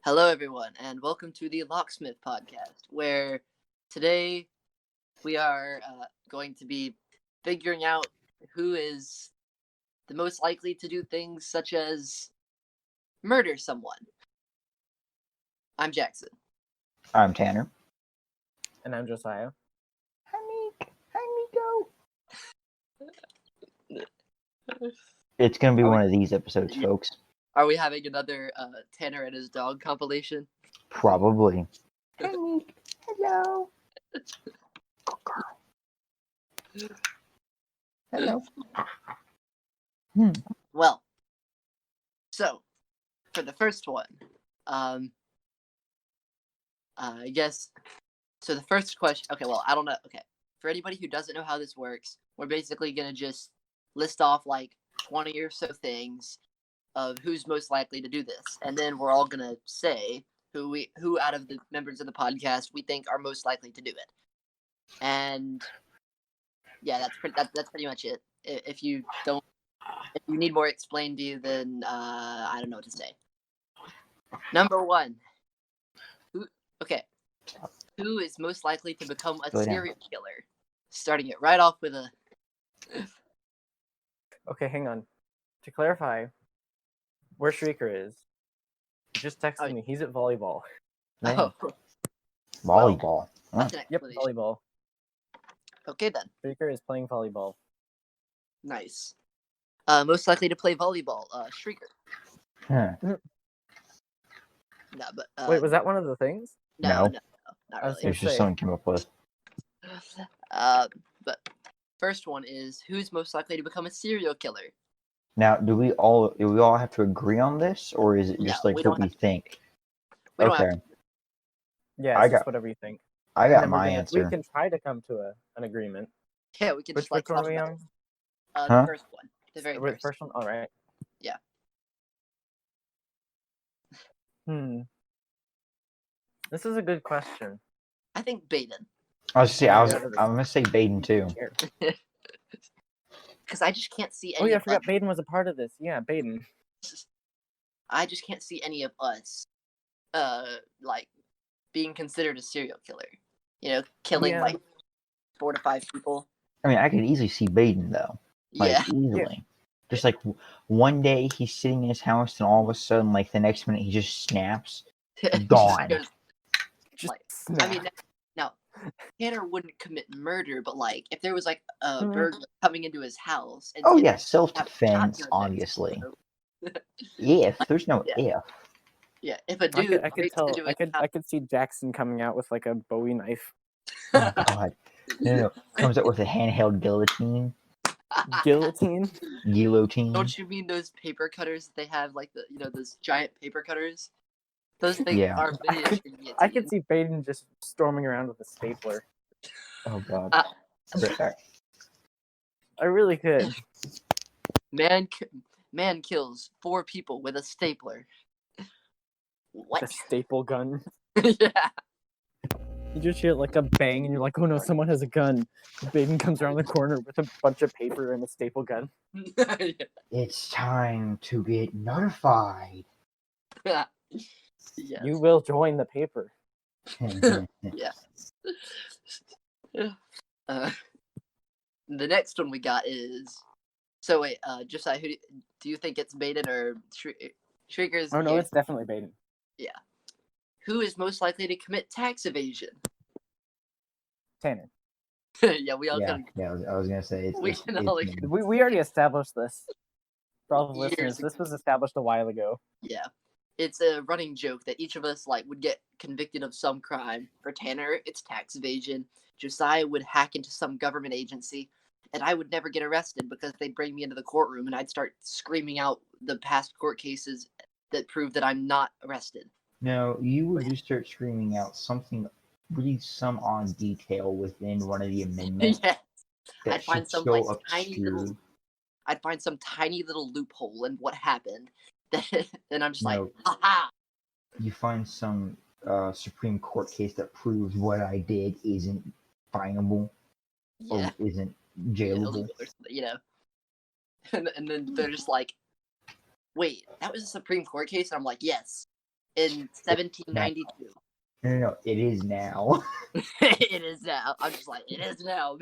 Hello, everyone, and welcome to the Locksmith podcast, where today we are going to be figuring out who is the most likely to do things such as murder someone. I'm Jackson. I'm Tanner. And I'm Josiah. It's going to be one of these episodes, folks. Are we having another Tanner and his dog compilation? Probably. Hello. Hello. Well, so for the first one, I guess. So the first question. Okay, well, I don't know. Okay, for anybody who doesn't know how this works, we're basically gonna just list off like 20 or so things of who's most likely to do this, and then we're all gonna say who out of the members of the podcast we think are most likely to do it. And yeah, that's pretty much it. If you need more explained to you, then I don't know what to say. Number one, who is most likely to become a serial killer? Starting it right off with a. Okay, hang on. To clarify, where Shrieker is, he just texted me. He's at volleyball. Oh. Volleyball. That's an Yep, explanation. volleyball. Okay then. Shrieker is playing volleyball. Nice. Most likely to play volleyball, Shrieker. Huh. No, but Wait, was that one of the things? No, not I was really. It's just something came up with. But first one is who's most likely to become a serial killer? Now, do we all have to agree on this, or is it just No, like we what don't we think? We don't have Okay, Yeah, I it's just got- whatever you think. I And got then my we answer. can try to come to an agreement. Yeah, we can Which just like one are talk we about on? the Huh? first one. The very Wait, first. first one? Alright. Yeah. This is a good question. I think Baden. I'm gonna say Baden too. Because I just can't see any. Oh yeah, I of forgot us. Baden was a part of this. Yeah, Baden. I just can't see any of us, like being considered a serial killer. You know, killing like 4 to 5 people. I mean, I could easily see Baden though. Like, Yeah. easily. Just like one day he's sitting in his house, and all of a sudden, like the next minute, he just snaps. Gone. Just I mean, now Tanner wouldn't commit murder, but like if there was like a burglar coming into his house. And oh yeah, self-defense, obviously. If there's no if. Yeah, if a dude I could see Jackson coming out with like a Bowie knife. Oh god. No. Comes up with a handheld guillotine. Guillotine? Guillotine. Don't you mean those paper cutters that they have, like those giant paper cutters? Those things are miniature guillotines. I could see Baden just storming around with a stapler. Oh god. I really could. Man kills 4 people with a stapler. What? A staple gun. Yeah. You just hear like a bang and you're like, oh no, someone has a gun. Baden comes around the corner with a bunch of paper and a staple gun. Yeah. It's time to get notified. Yes. You will join the paper. Yeah. The next one we got is. So wait, Josiah, who do you think it's Baden or Shrieker's? Oh no, it's definitely Baden. Yeah. Who is most likely to commit tax evasion? Tanner. Yeah, we all kind of. I was gonna say We already established this. For all the Years listeners, ago. this was established a while ago. Yeah. It's a running joke that each of us would get convicted of some crime. For Tanner, it's tax evasion. Josiah would hack into some government agency, and I would never get arrested because they'd bring me into the courtroom and I'd start screaming out the past court cases that prove that I'm not arrested. No, you would just start screaming out some odd detail within one of the amendments. Yeah. That I'd find some so I'd find some tiny little loophole in what happened. Then I'm just like, No. aha! You find some Supreme Court case that proves what I did isn't finable Yeah. or isn't Yeah, jailable. illegal or something, And then they're just like, wait, that was a Supreme Court case? And I'm like, yes. in 1792. No, it is now. It is now. I'm just like, it is now.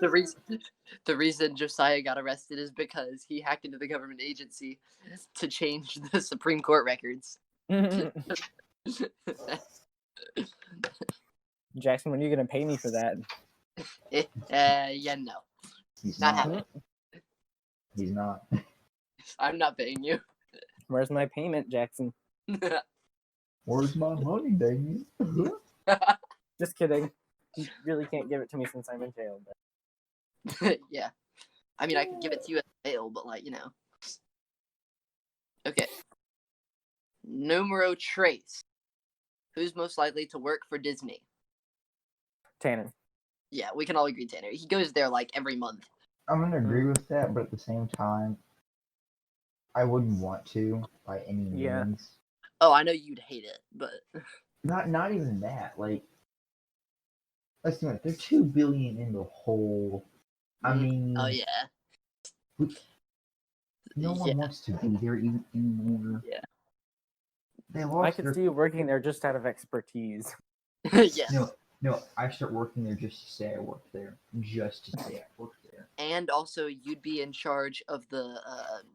The reason Josiah got arrested is because he hacked into the government agency to change the Supreme Court records. Jackson, when are you gonna pay me for that? Yeah, no. He's Not not. happening. He's not. I'm not paying you. Where's my payment, Jackson? Where's my money, Damien? Just kidding. You really can't give it to me since I'm in jail. Yeah. I mean, I could give it to you as bail, but like, you know. Okay. Numero trace. Who's most likely to work for Disney? Tanner. Yeah, we can all agree Tanner. He goes there like every month. I'm gonna agree with that, but at the same time, I wouldn't want to by any means. Yeah. Oh, I know you'd hate it, but Not even that. Like, let's do it. They're $2 billion in the hole. I mean, oh yeah. no one wants to be there even anymore. Yeah. They lost I could see you working there just out of expertise. Yeah. No, I start working there just to say I worked there. Just to say I worked there. And also, you'd be in charge of the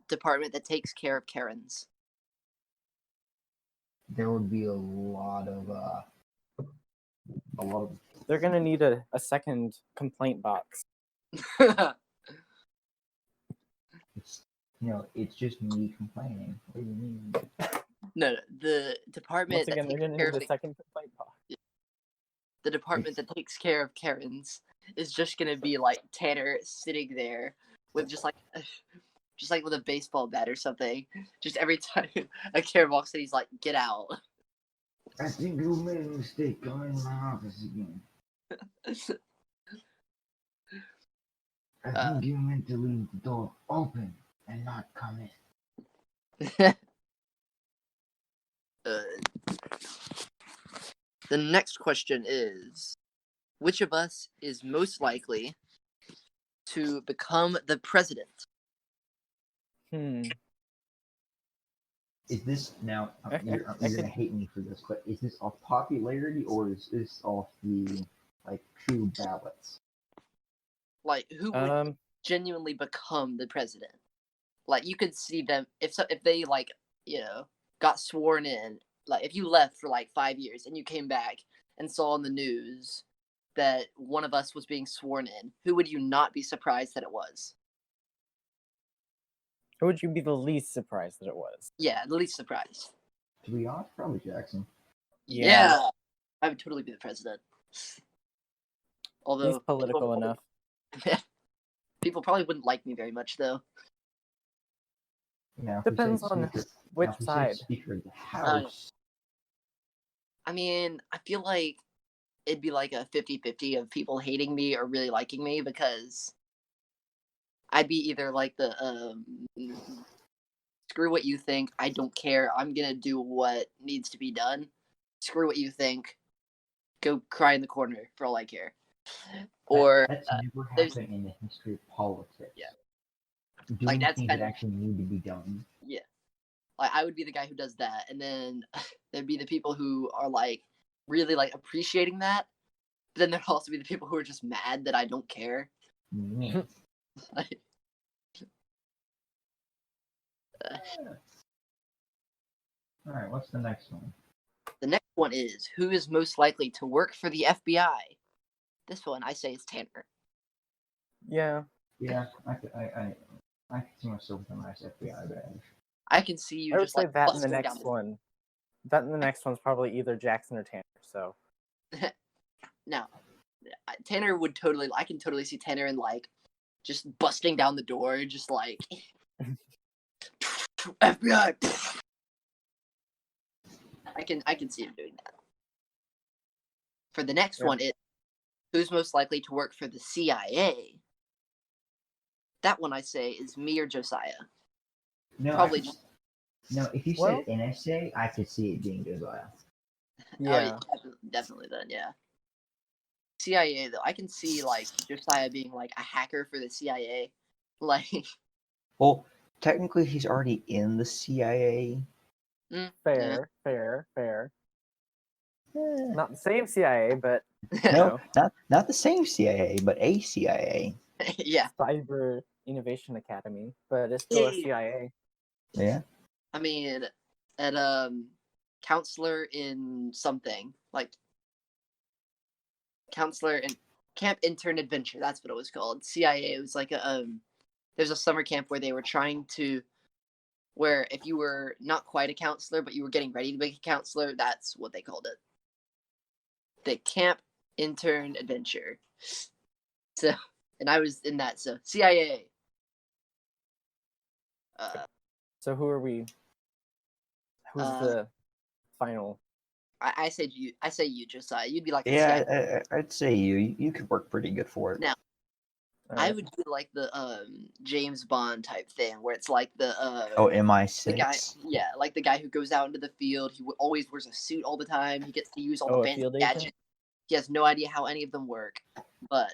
department that takes care of Karens. There would be a lot of They're gonna need a second complaint box. it's just me complaining. What do you mean? No, the department Once again, that they're takes gonna care need of a second complaint box. the department that takes care of Karens is just gonna be like Tanner sitting there with just like with a baseball bat or something. Just every time a Karen walks in, he's like, "Get out." I think you made a mistake going in my office again. I think you meant to leave the door open and not come in. The next question is, which of us is most likely to become the president? Is this now? You're gonna hate me for this, but is this off popularity or is this off the true ballots? Like, who would genuinely become the president? Like, you could see them if they got sworn in. Like, if you left for like 5 years and you came back and saw on the news that one of us was being sworn in, who would you not be surprised that it was? Who would you be the least surprised that it was? Yeah, the least surprised. To be honest, probably Jackson. Yeah. I would totally be the president. Although he's political enough. People probably wouldn't like me very much, though. Depends on which side. Speaker of the House. I mean, I feel like it'd be like a 50-50 of people hating me or really liking me, because I'd be either like the screw what you think, I don't care, I'm gonna do what needs to be done. Screw what you think, go cry in the corner for all I care. Or that's never happened in the history of politics. Yeah. Doing things that actually need to be done. Yeah. Like, I would be the guy who does that, and then there'd be the people who are like really like appreciating that. But then there'd also be the people who are just mad that I don't care. Like, all right, what's the next one? The next one is, who is most likely to work for the FBI? This one I say is Tanner. Yeah. Yeah, I can see myself with a nice FBI badge. I can see you I would just say like that in the busting next down one. That in the next one's probably either Jackson or Tanner. So Now, Tanner would totally. I can totally see Tanner in like just busting down the door, just like FBI. I can see him doing that. For the next one, who's most likely to work for the CIA? That one I say is me or Josiah. No, Probably. No, if you said NSA, I could see it being Josiah. yeah. Definitely then, yeah. CIA though, I can see like Josiah being like a hacker for the CIA. Like, well, technically he's already in the CIA, Fair. Not the same CIA, but No, not the same CIA, but a CIA. Yeah. Cyber Innovation Academy, but it's still a Yeah. CIA. Yeah. I mean, at counselor in something like counselor in Camp Intern Adventure. That's what it was called. CIA. It was like a there's a summer camp where they were trying to where if you were not quite a counselor but you were getting ready to be a counselor, that's what they called it. The Camp Intern Adventure. So, and I was in that. So CIA. So who are we? Who's the final? I say you. I say you, Josiah. You'd be like the Yeah, CIA. I'd say you could work pretty good for it. Now, All I right. would do like the James Bond type thing where it's like the Oh, the guy, MI6. yeah, like the guy who goes out into the field. He always wears a suit all the time. He gets to use all Oh, the a fancy field agent? gadgets. He has no idea how any of them work, but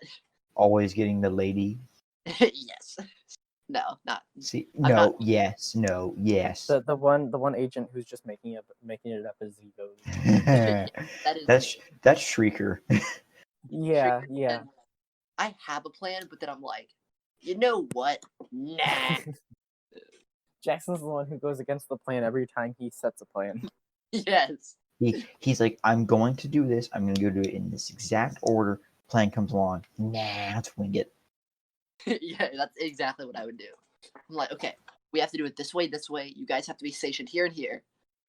Always getting the lady. yes, no, not See, I'm no, not- yes, no, yes. The one agent who's just making it up as he goes. that is that's Shrieker. Yeah, Shrieker, yeah. and I have a plan, but then I'm like, you know what? Nah. Jackson's the one who goes against the plan every time he sets a plan. Yes. He's like, I'm going to do this. I'm going to go do it in this exact order. Plan comes along. Nah, let's wing it. Yeah, that's exactly what I would do. I'm like, okay, we have to do it this way, this way. You guys have to be stationed here and here.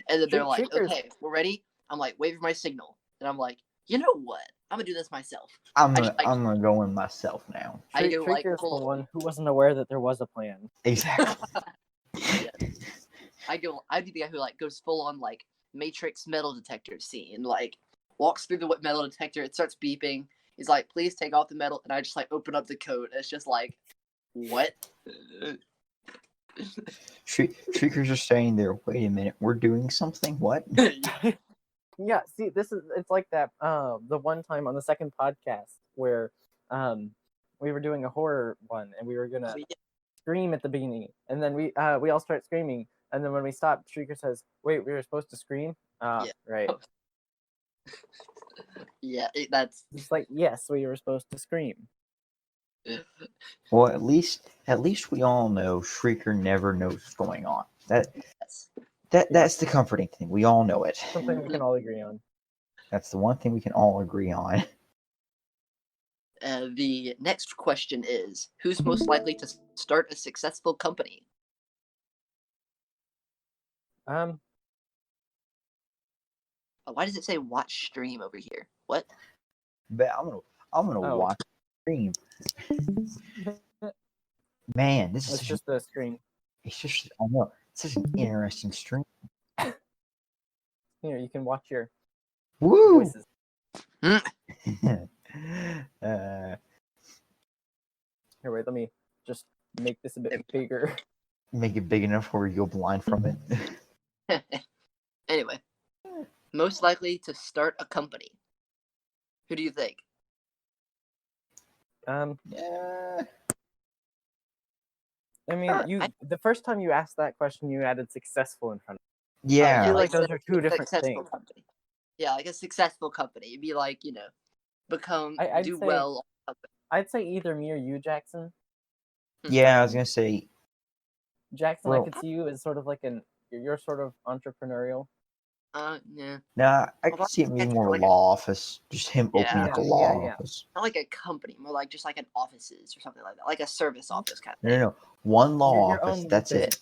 And then they're like, Shriekers- okay, we're ready. I'm like, wave for my signal. And I'm like, you know what? I'm gonna do this myself. I'm I just, like- gonna go in myself now. I go like Shrieker's the full. one who wasn't aware that there was a plan. Exactly. I'd be the guy who like goes full on like Matrix metal detector scene, like walks through the metal detector. It starts beeping. He's like, please take off the metal, and I just like open up the code. And it's just like, what? Shriekers are saying there. Wait a minute, we're doing something. What? Yeah, see, it's like that. The one time on the second podcast where we were doing a horror one and we were gonna scream at the beginning, and then we all start screaming, and then when we stop, Shrieker says, "Wait, we were supposed to scream." Yeah. Right. Yeah, that's It's like, yes, we were supposed to scream. Well, at least we all know Shrieker never knows what's going on. That's the comforting thing. We all know it. Something we can all agree on. That's the one thing we can all agree on. The next question is, who's most likely to start a successful company? Why does it say watch stream over here? What? But I'm gonna Oh. watch the stream. Man, this is It's just the screen. it's just I know it's such an interesting stream. Here, you can watch your Woo! voices. Here, wait, let me just make this a bit bigger. Make it big enough where you go blind from it. Anyway, most likely to start a company. Who do you think? Yeah. I mean, the first time you asked that question, you added successful in front of Yeah. I feel like like those are two different successful things. company. Yeah, like a successful company. It'd be like, become I'd do say- well. I'd say either me or you, Jackson. Yeah, I was gonna say Jackson, Well- I could see you as sort of like you're sort of entrepreneurial. Yeah, nah, I Well, could see it being that's more like a law office. Just him Yeah. opening up a Yeah, law yeah. office. not like a company, more like just like an offices or something like that, like a service office kind of No. One law Your office, own that's it.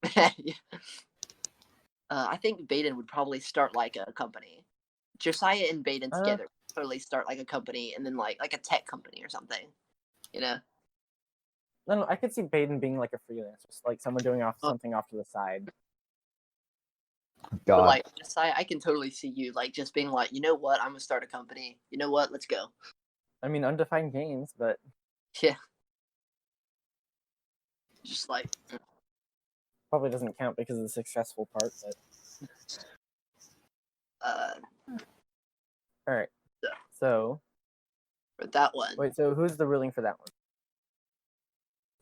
thing. Yeah. I think Baden would probably start like a company. Josiah and Baden together would totally start like a company, and then like a tech company or something. No, I could see Baden being like a freelancer, just like someone doing something off to the side. But God. like Josiah, I can totally see you like just being like, you know what, I'm gonna start a company. You know what, let's go. I mean, Undefined Games, but Yeah. Just like probably doesn't count because of the successful part. But all right. Yeah. So for that one, wait, so who's the ruling for that one?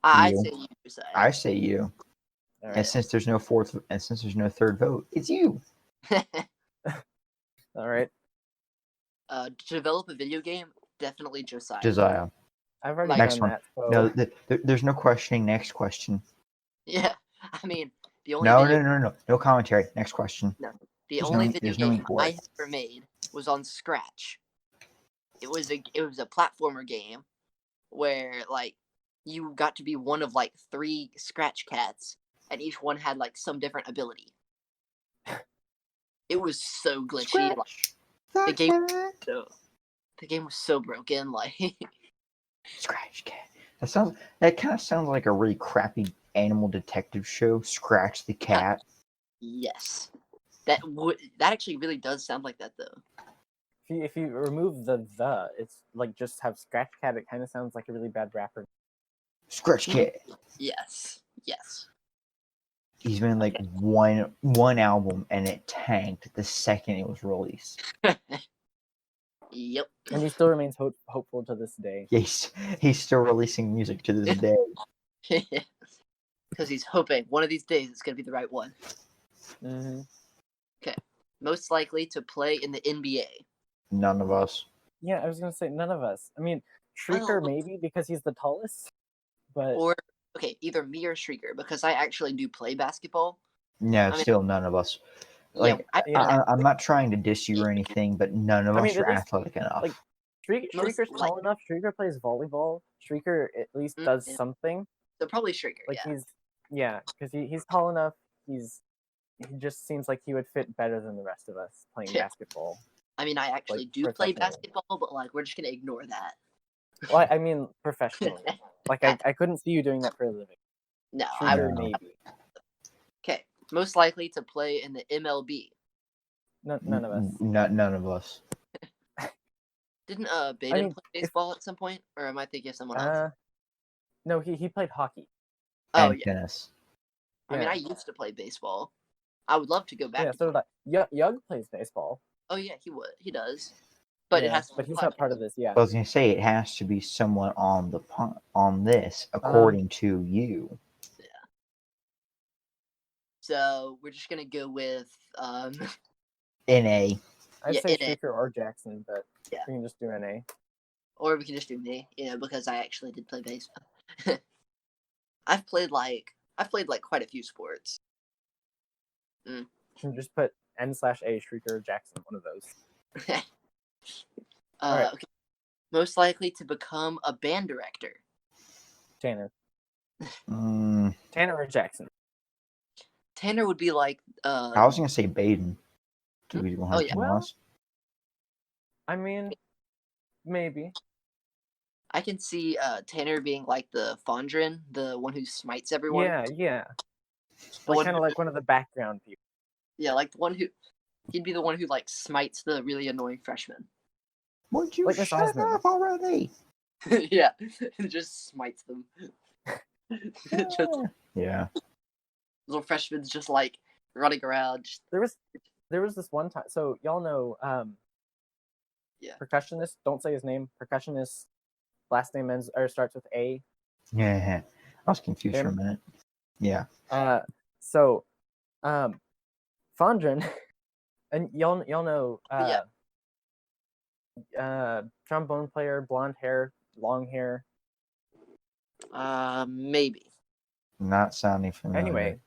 I'd You. say you, Josiah. I say you. All And right. since there's no third vote, it's you. All right. To develop a video game, definitely Josiah. Josiah. I've already Like- Next done one. that. So No, there's no questioning. Next question. Yeah, I mean the only No, video, no commentary. Next question. the there's only no- video there's no game equal I way. ever made was on Scratch. It was a platformer game where like you got to be one of like 3 Scratch cats, and each one had like some different ability. It was so glitchy. Like, the game- the game was so broken. Like Scratch cat. That kind of sounds like a really crappy animal detective show. Scratch the cat. yes, that actually really does sound like that though. if you remove the, it's like just have Scratch Cat. It kind of sounds like a really bad rapper. Scratch cat. Yes. He's been like one album and it tanked the second it was released. Yep. And he still remains hopeful to this day. He's still releasing music to this day. Because he's hoping one of these days it's gonna be the right one. Mm-hmm. Most likely to play in the NBA. None of us. Yeah, I was gonna say none of us. I mean, Shrieker Well- maybe because he's the tallest, but Or either me or Shrieker, because I actually do play basketball. No, mean- still none of us. Like, Yeah. I'm not trying to diss you or anything, but none of I us mean, are at least, athletic enough. like, Most Shrieker's tall enough. Shrieker plays volleyball. Shrieker at least does yeah. something. So probably Shrieker, Like yeah. because he's tall enough. He just seems like he would fit better than the rest of us playing Yeah. basketball. I mean, I actually like, do play professionally. basketball, but like we're just gonna ignore that. Well, I mean professionally. Like I couldn't see you doing that for a living. No, I Shrieker know. maybe. okay. Most likely to play in the MLB. None of us. None of us. Didn't Baden mean, play baseball at some point, or am I thinking of someone else? No, he played hockey. Oh And yeah. tennis. I mean, Yeah. I used to play baseball. I would love to go back. Yeah, so did I. Yug plays baseball. Oh yeah, he would. He does. But it Yeah, has to. but be he's not part of this. Yeah. I was gonna say it has to be someone on this, according to you. So we're just gonna go with NA. I'd Yeah, say it is. Shrieker or Jackson, but Yeah. we can just do NA. or we can just do me, because I actually did play baseball. I've played like quite a few sports. You can just put N/A Shrieker or Jackson, one of those. Alright. Okay. Most likely to become a band director. Tanner. Mm, Tanner or Jackson. Tanner would be like I was gonna say Baden. To be 100% yeah. Well, honest. I mean, maybe. I can see Tanner being like the Fondren, the one who smites everyone. Yeah. The Like one kind of who- like one of the background people. Yeah, like the one who he'd be the one who like smites the really annoying freshmen. Would you Like Miss shut Osmond. up already? Yeah, and just smites them. Just Yeah. little freshmen just like running around. Just, There was this one time. So y'all know, Yeah. percussionist. Don't say his name. Percussionist. Last name ends or starts with A. Yeah. I was confused for a Him? minute. Yeah. So, Fondren, and y'all know, trombone player, blonde hair, long hair. maybe. Not sounding familiar. Anyway,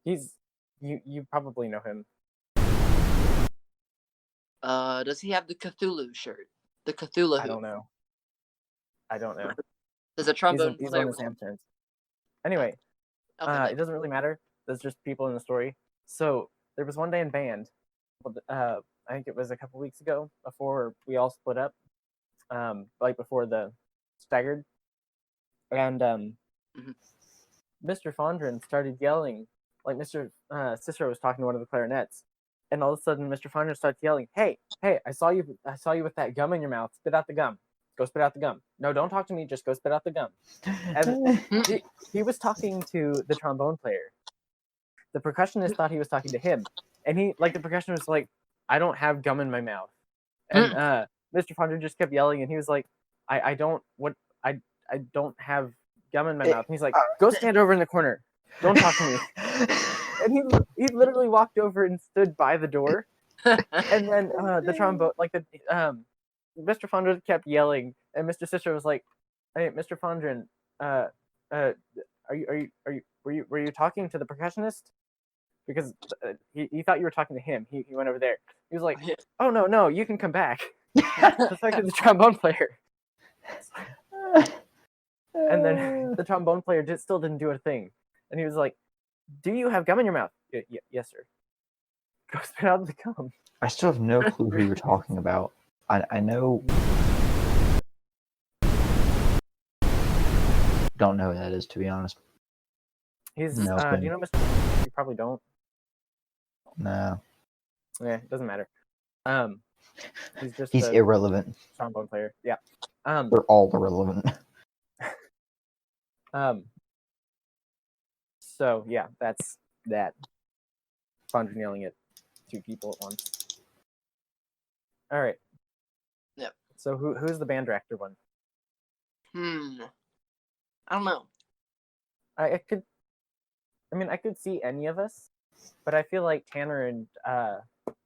he's you probably know him. Does he have the Cthulhu shirt? The Cthulhu. I don't know. There's a trombone He's player. one of the Samtons. Anyway, Okay, it doesn't really matter. There's just people in the story. So there was one day in band. I think it was a couple weeks ago before we all split up. Like before the staggered, and Mr. Fondren started yelling. Like Mr. Cicero was talking to one of the clarinets, and all of a sudden Mr. Fondren starts yelling, "Hey, I saw you with that gum in your mouth. Spit out the gum. Go spit out the gum. No, don't talk to me. Just go spit out the gum." And he was talking to the trombone player. The percussionist thought he was talking to him, and the percussionist was like, "I don't have gum in my mouth," and Mr. Fondren just kept yelling, and he was like, I don't have gum in my mouth." And he's like, "Go stand over in the corner." Don't talk to me. And he literally walked over and stood by the door. And then the trombone, Mr. Fondren kept yelling, and Mr. Sister was like, "Hey, Mr. Fondren, were you talking to the percussionist? Because he thought you were talking to him. He went over there. He was like, oh no, you can come back. It's like the trombone player." And then the trombone player still didn't do a thing, and he was like, "Do you have gum in your mouth?" Yes, sir. Go spit out the gum. I still have no clue who you're talking about. I know. Don't know who that is, to be honest. He's. No, do you know Mr. You probably don't. No. Yeah, it doesn't matter. He's irrelevant. Trombone player. Yeah. They're all irrelevant. So yeah, that's that. Fondren yelling at two people at once. All right. Yep. So who's the band director one? I don't know. I could see any of us, but I feel like Tanner and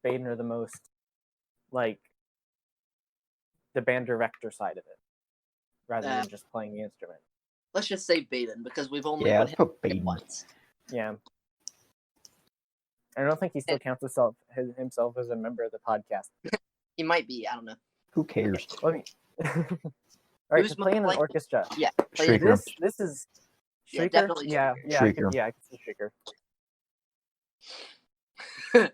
Baden are the most like the band director side of it, rather than just playing the instrument. Let's just say Baden, because we've only put put him Baden once. Yeah. I don't think he still counts himself as a member of the podcast. He might be. I don't know. Who cares? All right, to play in an orchestra. Yeah. Shrieker. This is Shrieker? Yeah, definitely. Yeah, Shrieker. I can see Shrieker.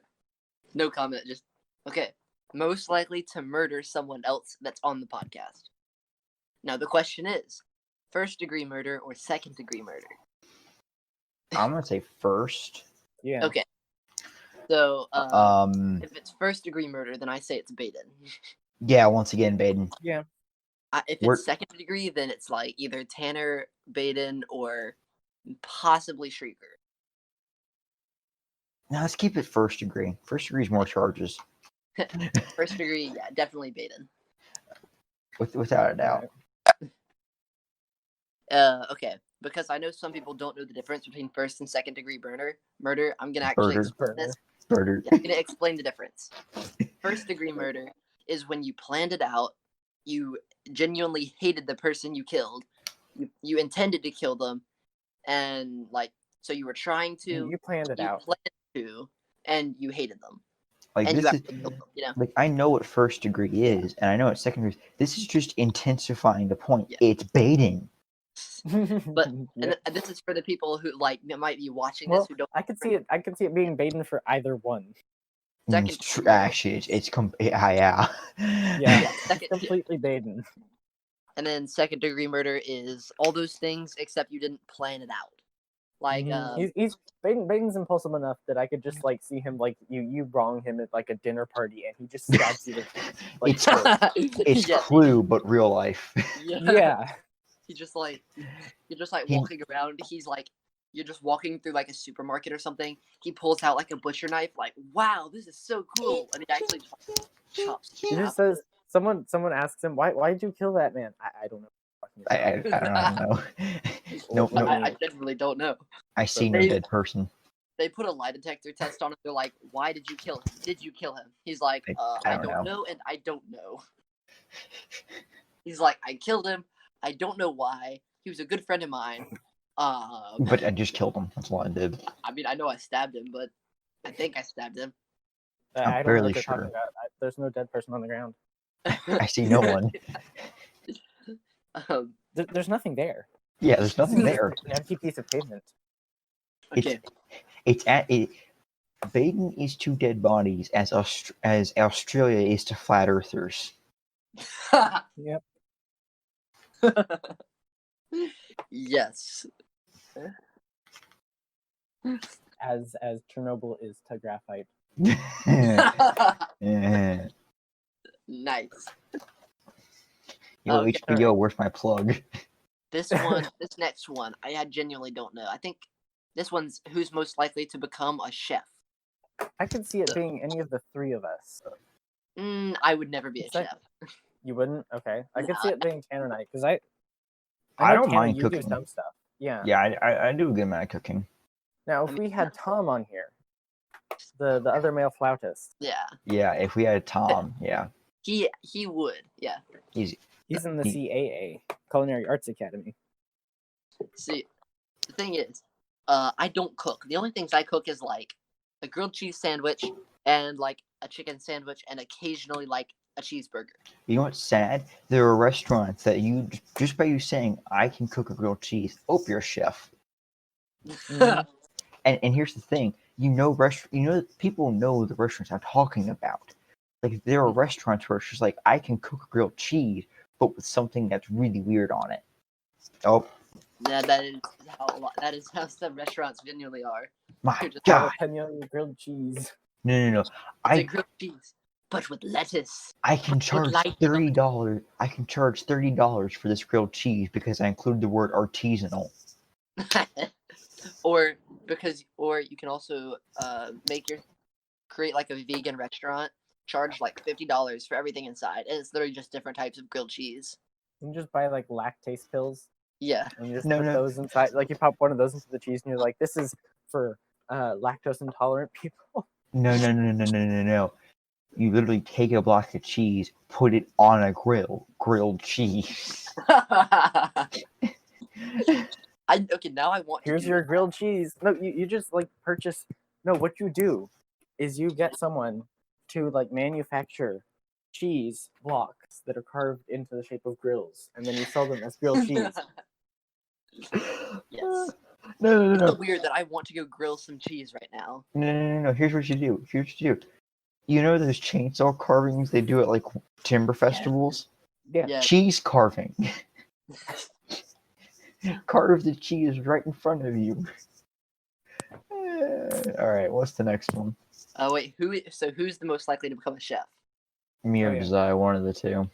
No comment. Just okay. Most likely to murder someone else that's on the podcast. Now the question is, first-degree murder or second-degree murder? I'm gonna say first. Yeah. Okay. So, if it's first-degree murder, then I say it's Baden. Yeah, once again, Baden. Yeah. If it's second degree, then it's like either Tanner, Baden, or possibly Shrieker. Now let's keep it first degree. First degree is more charges. First degree, yeah, definitely Baden. Without a doubt. Okay, because I know some people don't know the difference between first and second degree murder. I'm gonna actually explain this. Murder. Yeah, I'm gonna explain the difference. First degree murder is when you planned it out. You genuinely hated the person you killed. You intended to kill them, and so you were trying to. You planned it out. Planned to, and you hated them. Like and this you is, killed them, you know? like I know what first degree is, and I know what second degree is. This is just intensifying the point. Yeah. It's baiting. But and this is for the people who might be watching this who don't. I could see it. I could see it being Baden for either one. Actually, it's yeah. Yeah, completely Baden. And then second degree murder is all those things except you didn't plan it out. Like he's Baden's impulsive enough that I could just like see him like you wrong him at like a dinner party and he just stabs you. Like, it's Clue but real life. Yeah. You're just walking around. He's like, you're just walking through like a supermarket or something. He pulls out like a butcher knife, like, wow, this is so cool. And he actually chops. He just says, someone asks him, why did you kill that man? I don't know. I don't know. No, I genuinely don't know. I see no dead person. They put a lie detector test on it. They're like, why did you kill him? Did you kill him? He's like, I don't know, and I don't know. He's like, I killed him. I don't know why. He was a good friend of mine. But I just killed him. That's all I did. I mean, I know I stabbed him, but I think I stabbed him. I'm fairly sure. There's no dead person on the ground. I see no one. There's nothing there. Yeah, there's nothing there. An empty piece of pavement. Okay. Baden is to dead bodies as Australia is to flat earthers. Yep. Yes. As Chernobyl is to graphite. Yeah. Nice. Yo, HBO, where's my plug? This next one, I genuinely don't know. I think this one's who's most likely to become a chef. I could see it being any of the three of us. I would never be a chef. You wouldn't? Okay. I could see it being Tanner and I, because I don't Tanner, mind you cooking. do some stuff. Yeah. Yeah, I do a good amount of cooking. Now, if we had Tom on here, the other male flautist, Yeah, Yeah, if we had Tom, yeah. he would. Yeah. he's in the He- CAA, Culinary Arts Academy. See, the thing is, I don't cook. The only things I cook is like a grilled cheese sandwich and like a chicken sandwich and occasionally like a cheeseburger. You know what's sad? There are restaurants that you just by you saying I can cook a grilled cheese. Oh, you're a chef. Mhm. And here's the thing: people know the restaurants I'm talking about. Like there are restaurants where it's just like I can cook a grilled cheese, but with something that's really weird on it. Oh Yeah, that is how some restaurants genuinely are. my You're just- god! Jalapeno grilled cheese. No! It's a grilled cheese, but with lettuce. I can charge light $30. I can charge $30 for this grilled cheese because I include the word artisanal. or you can also create like a vegan restaurant, charge like $50 for everything inside, and it's literally just different types of grilled cheese. You can just buy like lactase pills Yeah. and you just No, put no. those inside. Like you pop one of those into the cheese and you're like, this is for lactose intolerant people. No. You literally take a block of cheese, put it on a grilled cheese. Okay, now I want. Here's to do your that. grilled cheese. No, you just like purchase. No, what you do is you get someone to like manufacture cheese blocks that are carved into the shape of grills, and then you sell them as grilled cheese. Yes. No. It's so weird that I want to go grill some cheese right now. No. Here's what you do. You know those chainsaw carvings they do at like timber festivals? Yeah. Yeah. Cheese carving. Carve the cheese right in front of you. All right, what's the next one? Wait, who's the most likely to become a chef? Me or Oh, yeah. Josiah, one of the two.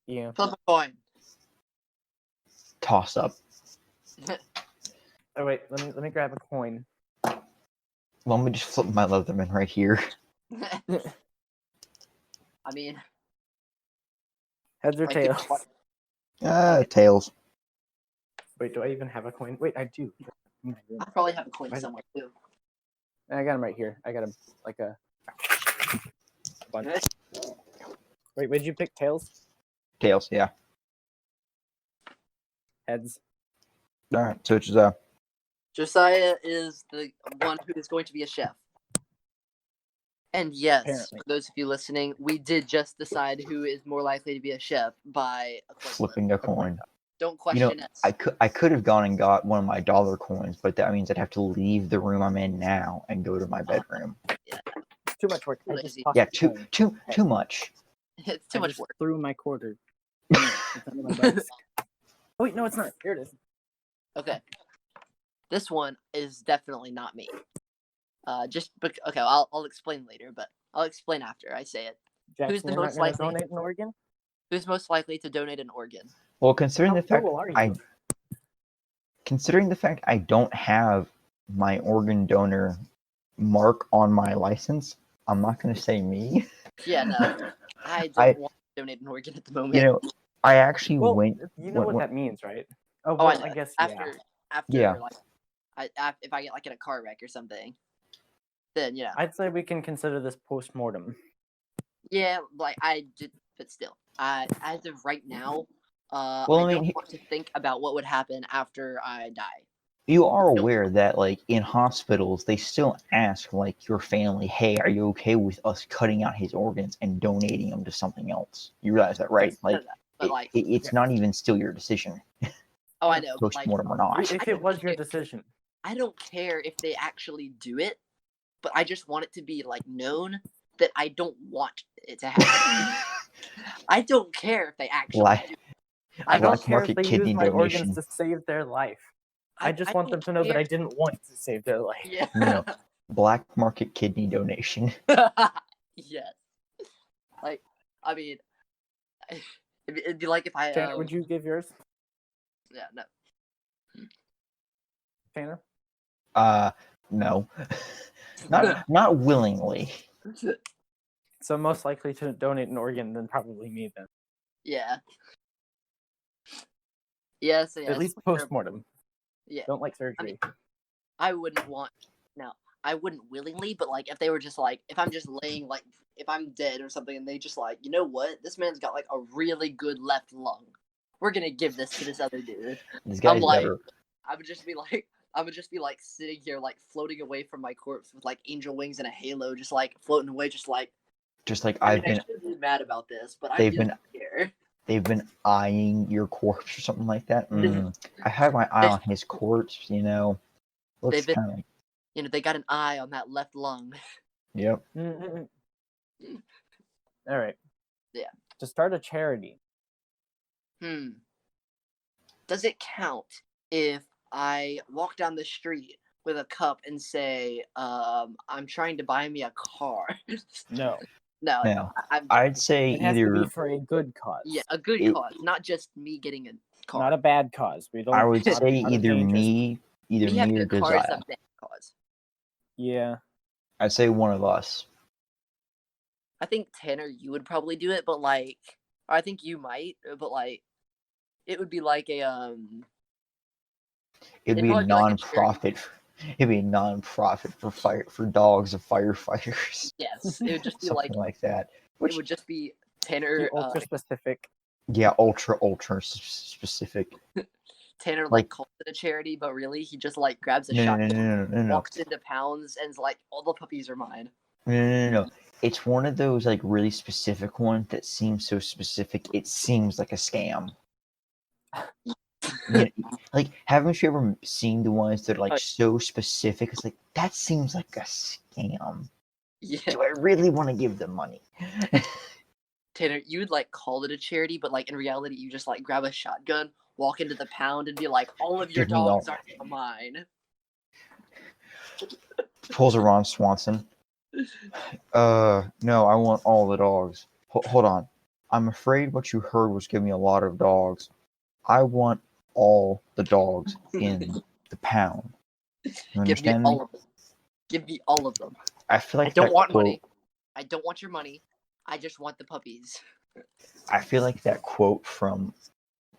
Yeah. Flip a coin. Toss up. Oh wait, let me grab a coin. Let me just flip my Leatherman right here. I mean, Heads or like, tails? Tails. Wait, do I even have a coin? Wait, I do. I probably have a coin Why- somewhere too. I got him right here. I got him like a bunch. Wait, did you pick tails? Tails, yeah. Heads. All right, so it's Josiah is the one who is going to be a chef. And yes, Apparently. for those of you listening, we did just decide who is more likely to be a chef by a coin flip. flipping a coin. Don't You know, question us. I could have gone and got one of my dollar coins, but that means I'd have to leave the room I'm in now and go to my bedroom. Too much work. I just Lazy. tossed Yeah, the coin. too much. It's too I much just work. threw my quarter. It's under my butt. Oh, wait, no, it's not. Here it is. Okay. This one is definitely not me. Okay, I'll explain later, but I'll explain after I say it. Jackson, Who's the you're most not gonna likely? donate an organ? Who's most likely to donate an organ? Well, considering How the fact cool are you? I don't have my organ donor mark on my license, I'm not going to say me. Yeah, no. I don't I- want to donate an organ at the moment. You know, I actually Well, went. you know when- what that means, right? Oh, Oh, well, I know. I guess After Yeah. like, if I get like in a car wreck or something, then yeah, I'd say we can consider this post-mortem. yeah, like I did, but still, as of right now, Well, I I mean, don't want to think about what would happen after I die. You are Nope. aware that, like, in hospitals, they still ask, like, your family, hey, are you okay with us cutting out his organs and donating them to something else? You realize that, right? Like, But like, it's not even still your decision, oh, I know, but like, post-mortem or not. If it was your decision. I don't care if they actually do it, but I just want it to be like known that I don't want it to happen. I don't care if they actually Black- do it. I Black don't care if market they kidney use my donation. organs to save their life. I just want them don't to know that I care. didn't want to save their life. Yeah. No. Black market kidney donation. Yes. Like, I mean, it'd be like if I. Tanner, would you give yours? Yeah, no. Tanner? No. Not willingly. So most likely to donate an organ than probably me then. Yeah. Yes. At least post-mortem. Yeah. Don't like surgery. I wouldn't want. No, I wouldn't willingly, but like if they were just like, if I'm just laying like, if I'm dead or something, and they just like, you know what, this man's got like a really good left lung. We're gonna give this to this other dude. This I'm guy's like, better. I would just be like sitting here like floating away from my corpse with like angel wings and a halo, just like floating away, just like. Just like I should be mad about this, but I really don't care. they've been eyeing your corpse or something like that. I have my eye on his corpse, you know. Looks They've been- kind of. You know, they got an eye on that left lung. Yep. All right. Yeah. To start a charity. Does it count if I walk down the street with a cup and say, I'm trying to buy me a car? No. No. Now, I'm I'd say It has to either. be for a good cause. Yeah, a good cause, not just me getting a car. Not a bad cause. We don't. I would not a- say not a either dangerous- me me having or a car is Josiah. a bad cause. Yeah. I'd say one of us. I think Tanner, you would probably do it, but like, or I think you might, but like, it would be like a It'd It'd be a probably be like a charity. non-profit. It'd be a non-profit for dogs of firefighters. Yes, it would just be Something like that. it would just be Tanner. Be ultra specific. Yeah, ultra specific. Tanner like- calls it a charity, but really he just like grabs a No, shotgun, no. walks into Pounds, and is like, all the puppies are mine. No. It's one of those like really specific ones that seems so specific it seems like a scam. You know, like, haven't you ever seen the ones that are like so specific? It's like that seems like a scam. Yeah, Do I really want to give them money? Tanner, you would like call it a charity, but like in reality, you just like grab a shotgun, walk into the Pound, and be like, all of your Give me all- dogs are mine. Pulls a Ron Swanson. No, I want all the dogs. Hold on. I'm afraid what you heard was give me a lot of dogs. I want all the dogs in the Pound. You Give me understand all of them. Give me all of them. I feel like I don't that want quote, money. I don't want your money. I just want the puppies. I feel like that quote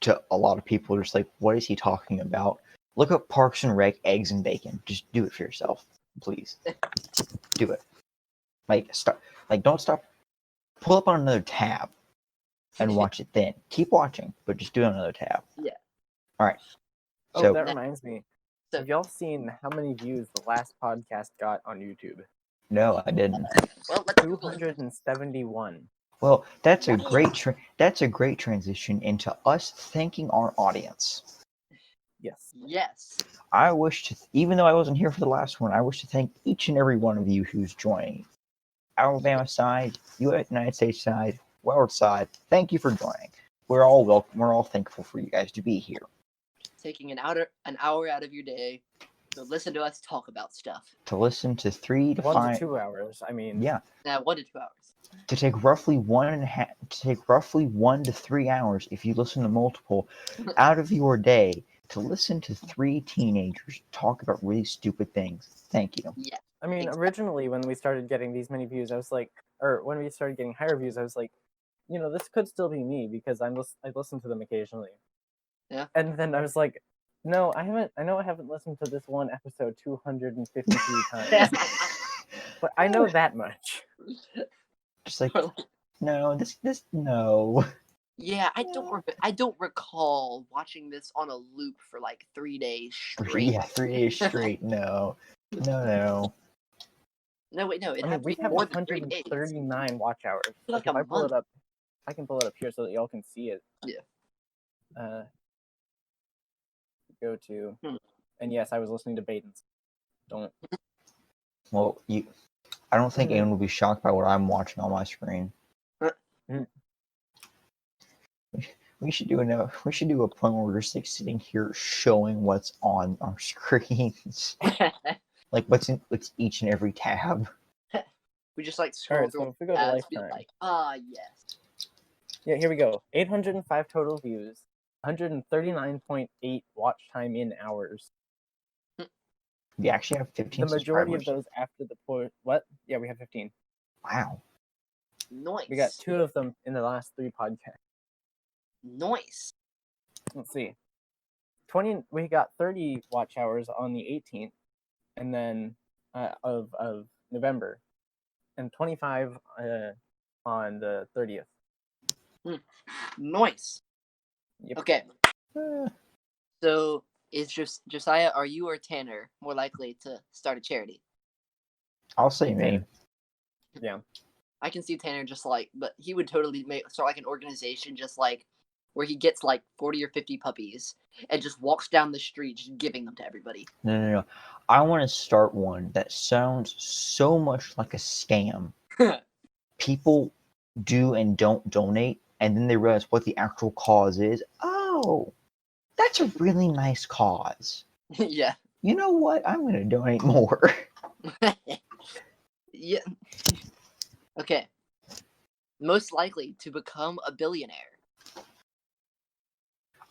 to a lot of people are just like, what is he talking about? Look up Parks and Rec, eggs and bacon. Just do it for yourself, please. Do it. Like stop. Like don't stop. Pull up on another tab and watch it. Then keep watching, but just do it on another tab. Yeah. All right. Oh, So that reminds me. So- Have y'all seen how many views the last podcast got on YouTube? no, I didn't. Well, let's Google it. 271. Well, that's a great transition into us thanking our audience. Yes. Yes. I wish to, even though I wasn't here for the last one, I wish to thank each and every one of you who's joining. Alabama side, United States side, world side, thank you for joining. We're all welcome. We're all thankful for you guys to be here. Taking an hour out of your day to listen to us talk about stuff. To listen to 3 to 1 5, to 2 hours. I mean, yeah, 1 to 2 hours. to take roughly 1 to 3 hours if you listen to multiple out of your day to listen to 3 teenagers talk about really stupid things. Thank you. Yeah. I mean, Exactly. originally when we started getting these many views, I was like, or when we started getting higher views, I was like, you know, this could still be me because I listen to them occasionally. Yeah. And then I was like, no, I haven't. I know I haven't listened to this one episode 253 times, but I know that much. Just like, no, no. Yeah, I don't recall watching this on a loop for like 3 days straight. Yeah, 3 days straight. No. No, wait, no. It I mean, had to we be have more than 3 days. 139 watch hours. Like if a I pull month. it up, I can pull it up here so that y'all can see it. Yeah. Go to, Hmm. and yes, I was listening to Baden's. Don't. Well, I don't think anyone will be shocked by what I'm watching on my screen. Mm. We should do a point where we're just like sitting here showing what's on our screens, like what's each and every tab. We just like scroll Alright, through so if we go to tabs, be lifetime. like, yes. Yeah, here we go. 805 total views, 139.8 watch time in hours. We actually have 15 The majority of subscribers. those after the point. What? Yeah, we have 15. Wow. Nice. We got 2 of them in the last 3 podcasts. Nice. Let's see. We got 30 watch hours on the 18th, and then of November, and 25 on the 30th. Nice. Yep. Okay. Eh, So is Josiah, are you or Tanner more likely to start a charity? I'll say me. Yeah. I can see Tanner just like, but he would totally start like an organization just like where he gets like 40 or 50 puppies and just walks down the street just giving them to everybody. No. I want to start one that sounds so much like a scam. People do and don't donate, and then they realize what the actual cause is. Oh, that's a really nice cause. Yeah. You know what? I'm going to donate more. Yeah. Okay. Most likely to become a billionaire.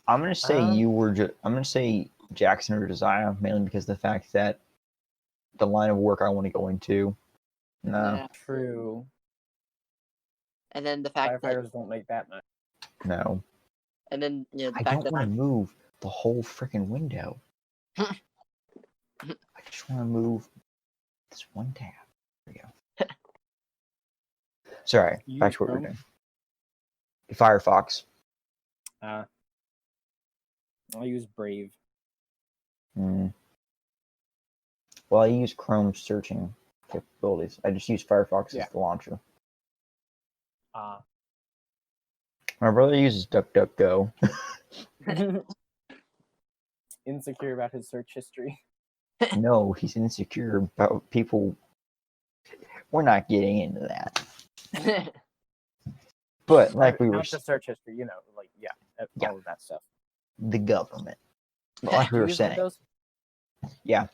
I'm going to say I'm going to say Jackson or Josiah, mainly because of the fact that the line of work I want to go into. No, Yeah. True. And then the fact that, Firefighters don't make that much. no. and then the I fact don't that want to move the whole freaking window. I just want to move this one tab. There we go. Sorry, You back use to what we're Chrome? doing. Firefox. I use Brave. Mm. Well, I use Chrome searching capabilities. I just use Firefox Yeah. as the launcher. My brother uses DuckDuckGo. Insecure about his search history. No, he's insecure about people. We're not getting into that. But like we were, Not just search history, like Yeah. all of that stuff. the government. But like we You were use saying, Windows? yeah.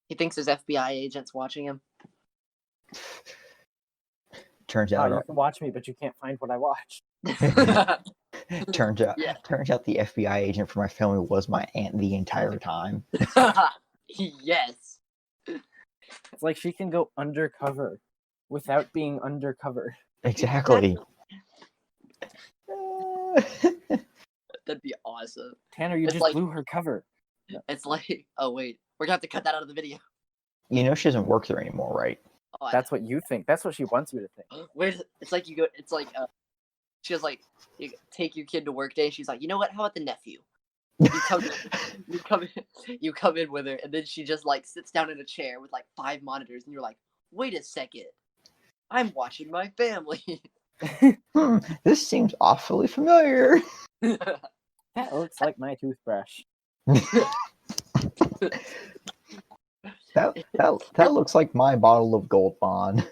he thinks there's FBI agents watching him. Turns Oh, out, you can watch me, but you can't find what I watch. turns out the FBI agent for my family was my aunt the entire time. Yes. It's like she can go undercover without being undercover. Exactly. That'd be awesome. Tanner, you It's just like- blew her cover. It's like, oh wait, we're gonna have to cut that out of the video. You know she doesn't work there anymore, right? Oh, I That's what you think. That's what she wants you to think. know. Wait, it's like you go. It's like she was like, you take your kid to work day. And she's like, you know what? How about the nephew? You come in with her, and then she just like sits down in a chair with like 5 monitors, and you're like, wait a second, I'm watching my family. This seems awfully familiar. That looks like my toothbrush. That looks like my bottle of Gold Bond.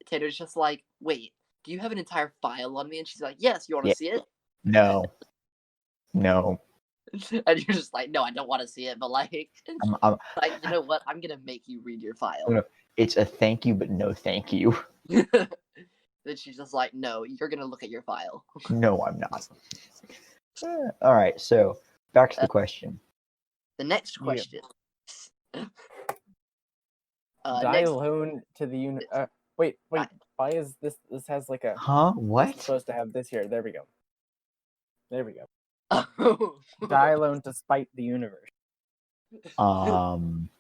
Tanner's just like, wait, do you have an entire file on me? And she's like, yes, you want to Yeah. see it? No. And you're just like, no, I don't want to see it, but like, I'm like, you know what? I'm gonna make you read your file. No. It's a thank you, but no thank you. Then she's just like, no, you're gonna look at your file. No, I'm not. All right, so back to the question. The next Yeah. question. Die Next, alone to the wait. Die. Why is this? This has like a. Huh? It's What? supposed to have this here. There we go. Oh. Die alone to spite the universe. I'm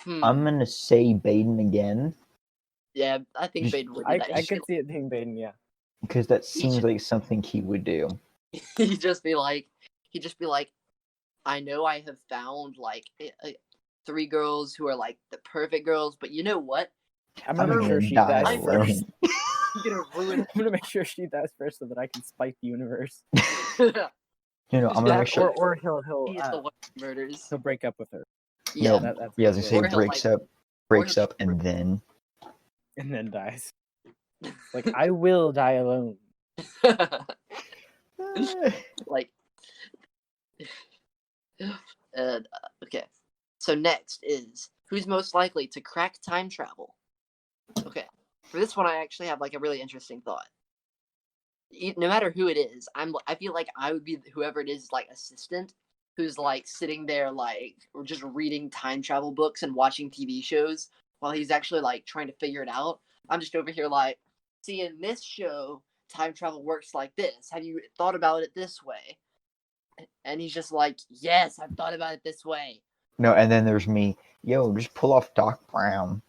Hmm. gonna say Baden again Yeah, I think just- Baden would do I that. could see it being Baden. Yeah. because that seems like something he would do. He'd just be like, I know I have found like 3 girls who are like the perfect girls, but you know what? I'm gonna make sure she die dies alone. first. You're gonna ruin. I'm gonna make sure she dies first so that I can spite the universe. I'm gonna Yeah, make sure. Or he'll He's the one who murders. he'll break up with her. Yeah. No, That's yeah, I was gonna say Or he'll, breaks he'll- up, and then and then dies. Like I will die alone. Like, okay. So next is who's most likely to crack time travel. Okay, for this one, I actually have like a really interesting thought. No matter who it is, I feel like I would be whoever it is, like assistant, who's like sitting there like or just reading time travel books and watching TV shows while he's actually like trying to figure it out. I'm just over here like, see, in this show, time travel works like this. Have you thought about it this way? And he's just like, yes, I've thought about it this way. No, and then there's me. Yo, just pull off Doc Brown.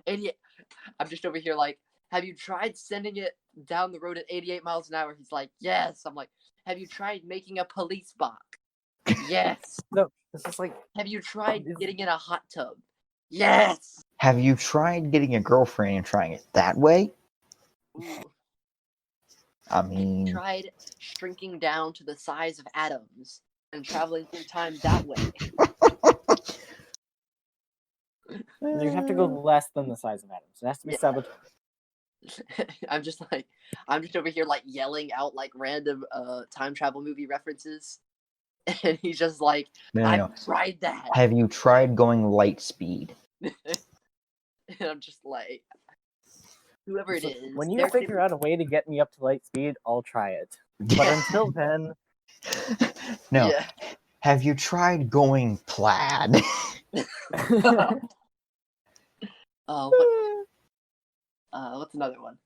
And yeah, I'm just over here like, have you tried sending it down the road at 88 miles an hour? He's like, yes. I'm like, have you tried making a police box? Yes. No, this is like, Have you tried getting in a hot tub? Yes. Have you tried getting a girlfriend and trying it that way? Ooh. I Have you mean, tried shrinking down to the size of atoms and traveling through time that way? you have to go less than the size of atoms. It has to be Yeah. sabotage. I'm just over here like yelling out like random time travel movie references. And he's just like, no. I've tried that. Have you tried going light speed? And I'm just like, whoever it So, is. when you figure out a way to get me up to light speed, I'll try it. But until then, No. Yeah. Have you tried going plaid? What's another one?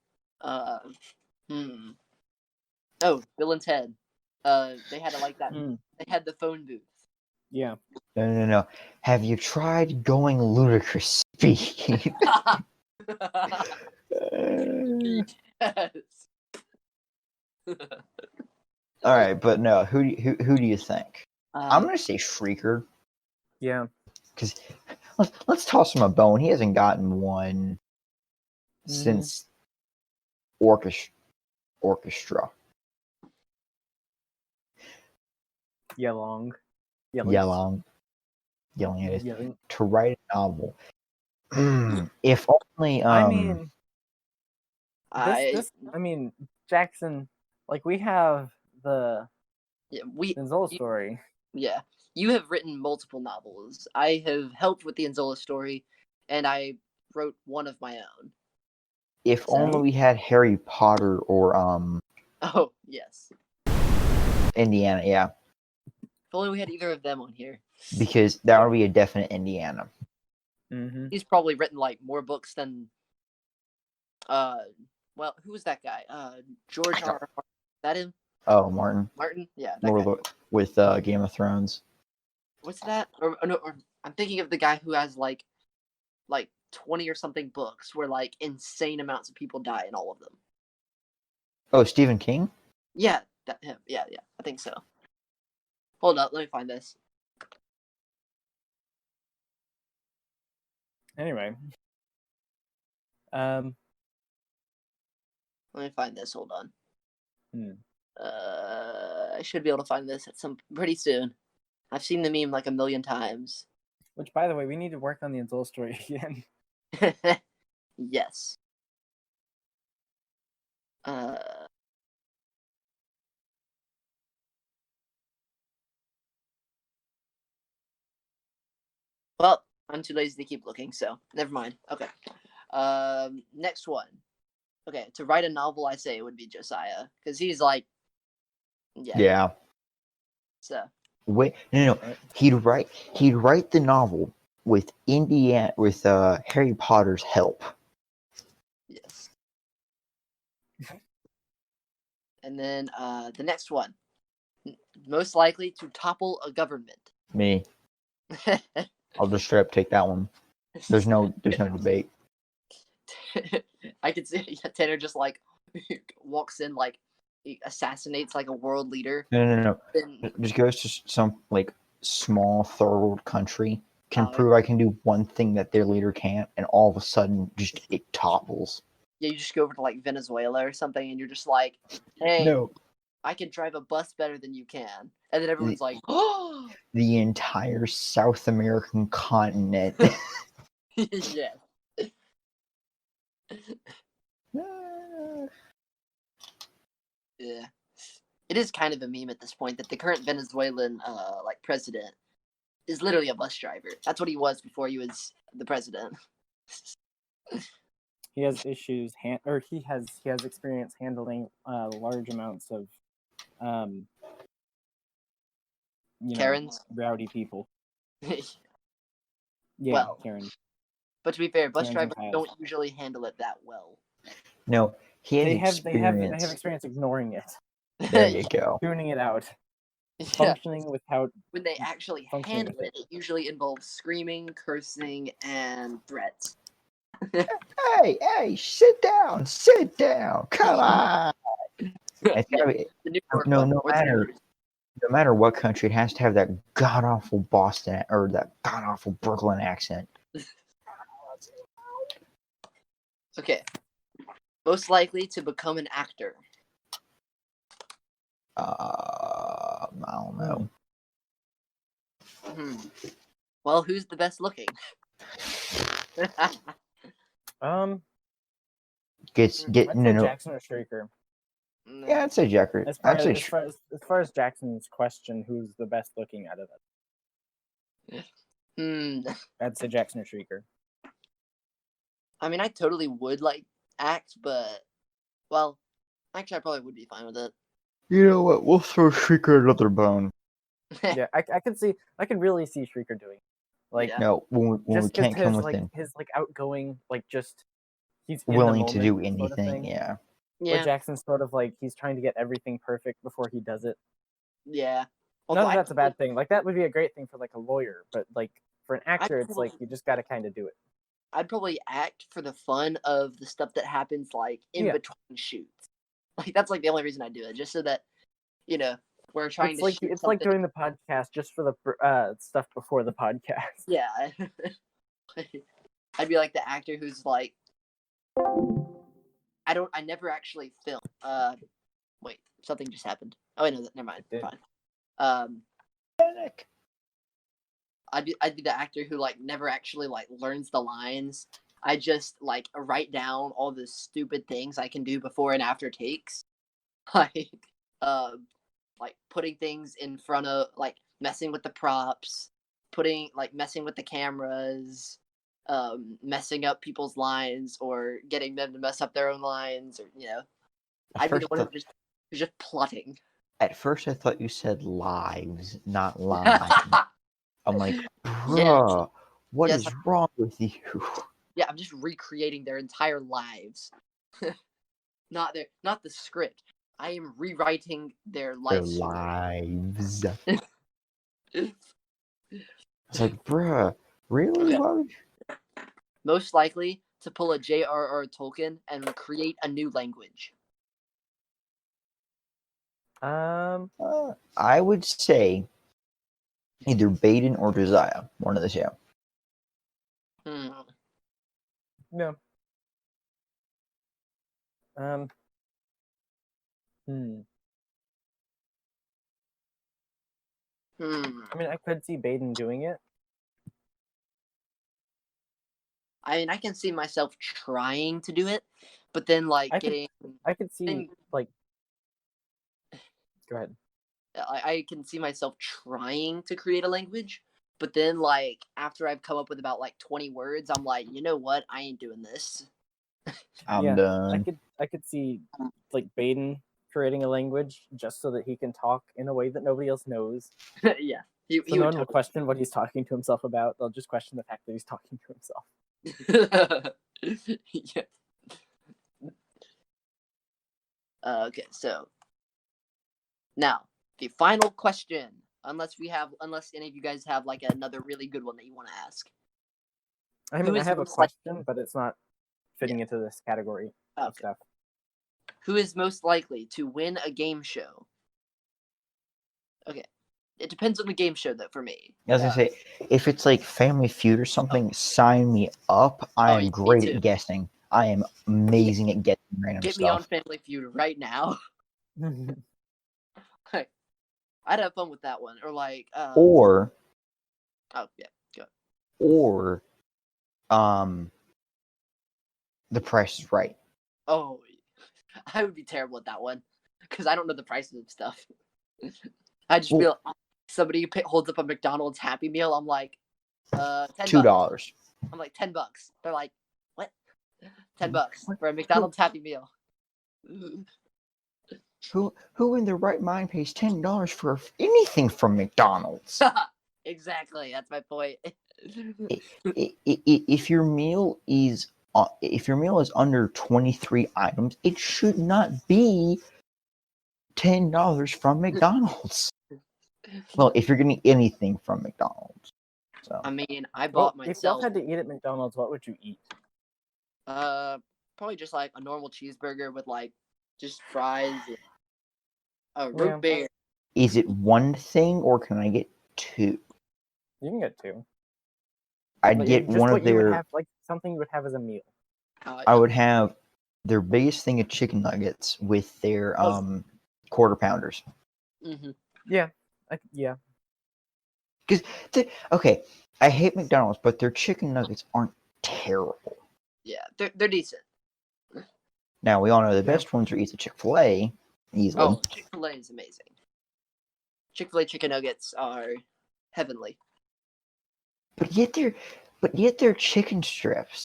Oh, Bill and Ted. They had like that. They had the phone booth. Yeah. No. Have you tried going ludicrous speed? Yes. All right, but no. Who do you think? I'm Um, gonna say Shrieker, Yeah. because let's toss him a bone. He hasn't gotten one since orchestra. Yelling. Yelling at us Yelling. to write a novel. If only. I mean, I Jackson, like, we have the Denzola story. Yeah, you have written multiple novels. I have helped with the Anzola story, and I wrote one of my own. If So- only we had Harry Potter or Oh yes, Indiana, yeah, if only we had either of them on here. because that would be a definite Indiana. Mm-hmm. He's probably written like more books than well, who was that guy? George R. R. Martin. Is that him? Oh, Martin, Martin? Yeah, that guy. with Game of Thrones. What's that? Or I'm thinking of the guy who has like 20 or something books where like insane amounts of people die in all of them. Oh, Stephen King. Yeah, that him. Yeah, I think so. Hold up, let me find this. Anyway. Let me find this. Hold on. I should be able to find this at some pretty soon. I've seen the meme like a million times. Which, by the way, we need to work on the Anzola story again. Yes. Well, I'm too lazy to keep looking, so never mind. Okay. Next one. Okay, to write a novel, I say it would be Josiah, because he's like, Yeah. So. Wait, no. He'd write the novel with Harry Potter's help. Yes. And then the next one, most likely to topple a government. Me. I'll just straight up take that one. There's no debate. I could see Tanner just like walks in, like he assassinates like a world leader. No. Then, Just goes to some like small third world country, can Oh, prove I can do one thing that their leader can't, and all of a sudden just it topples. yeah, you just go over to like Venezuela or something, and you're just like, "Hey, No, I can drive a bus better than you can," and then everyone's like, "Oh, the entire South American continent. yeah." Yeah, it is kind of a meme at this point that the current Venezuelan like president is literally a bus driver. That's what he was before he was the president. He has issues, he has experience handling large amounts of, Karens? rowdy people. Yeah, Well, Karen. But to be fair, bus Karens drivers and don't usually handle it that well. No, he has They have experience. experience ignoring it, There you go. tuning it out. Yeah. functioning without When they actually functioning handle with it, it usually involves screaming, cursing, and threats. Hey, sit down, come on. It's Yeah, gotta be, the New York no, one, no or the matter, British. no matter what country, it has to have that god awful Boston or that god awful Brooklyn accent. Okay. Most likely to become an actor. I don't know. Well, who's the best looking? Get I'd no say no. Jackson or Shrieker. Yeah, I'd say Jacker. As far I'd say as far as Jackson's question, who's the best looking out of it? I'd say Jackson or Shrieker. I mean, I totally would like act, but well, actually, I probably would be fine with it. You know what? We'll throw Shrieker another bone. Yeah, I could really see Shrieker doing it. Like Yeah. No, when we just can't come his within his outgoing, like just he's in the willing to moment do sort of anything. thing. Yeah. Where Yeah. Jackson's sort of like he's trying to get everything perfect before he does it. Yeah. Not that that's a bad thing. Like that would be a great thing for like a lawyer, but like for an actor, it's like you just got to kind of do it. I'd probably act for the fun of the stuff that happens like in between shoots. Like that's like the only reason I do it, just so that we're trying to shoot It's something. like doing the podcast just for the stuff before the podcast. Yeah. I'd be like the actor who's like, I never actually film. Wait, something just happened. Oh wait, no, never mind. Fine. I'd be the actor who like never actually like learns the lines. I just like write down all the stupid things I can do before and after takes, like like putting things in front of, like messing with the props, messing with the cameras, messing up people's lines or getting them to mess up their own lines, or I'd be the one who's just plotting. At first, I thought you said lives, not lines. I'm like, bruh, what is wrong with you? Yeah, I'm just recreating their entire lives. not the script. I am rewriting their lives. It's like, bruh, really? Most likely to pull a J.R.R. Tolkien and create a new language. I would say either Baden or Josiah, one of the two. No. I mean, I could see Baden doing it. I mean, I can see myself trying to do it, but then like I could see like. Go ahead. I can see myself trying to create a language, but then like after I've come up with about like 20 words, I'm like, you know what? I ain't doing this. I'm done. I could see like Baden creating a language just so that he can talk in a way that nobody else knows. Yeah. So no one will question what he's talking to himself about. They'll just question the fact that he's talking to himself. Yeah. Okay, so now the final question, unless any of you guys have like another really good one that you want to ask. I mean, I have a question, but it's not fitting into this category of stuff. Who is most likely to win a game show? Okay. It depends on the game show, though, for me. I was gonna say, if it's like Family Feud or something, sign me up. I am great at guessing. I am amazing at guessing random stuff. Get me on Family Feud right now. I'd have fun with that one. Or like or oh yeah, go. Or The Price is Right. Oh, I would be terrible at that one because I don't know the prices of stuff. I just feel somebody holds up a McDonald's Happy Meal. I'm like, $2. I'm like $10. They're like, what? $10 for a McDonald's Happy Meal. Who in their right mind pays $10 for anything from McDonald's? Exactly, that's my point. If your meal is under 23 items, it should not be $10 from McDonald's. Well, if you're getting anything from McDonald's, so I mean, I Well, bought if y'all myself had to eat at McDonald's, what would you eat? probably just like a normal cheeseburger with like just fries, and a Yeah. root beer. is it one thing or can I get two? You can get two. I'd Like, get just one what of you would their. have, like something you would have as a meal. I would have their biggest thing of chicken nuggets with their quarter pounders. Mm-hmm. Yeah. Yeah. Okay, I hate McDonald's, but their chicken nuggets aren't terrible. Yeah, they're decent. Now we all know the best ones are either Chick-fil-A, easily. Oh, Chick-fil-A is amazing. Chick-fil-A chicken nuggets are heavenly. But yet they're chicken strips.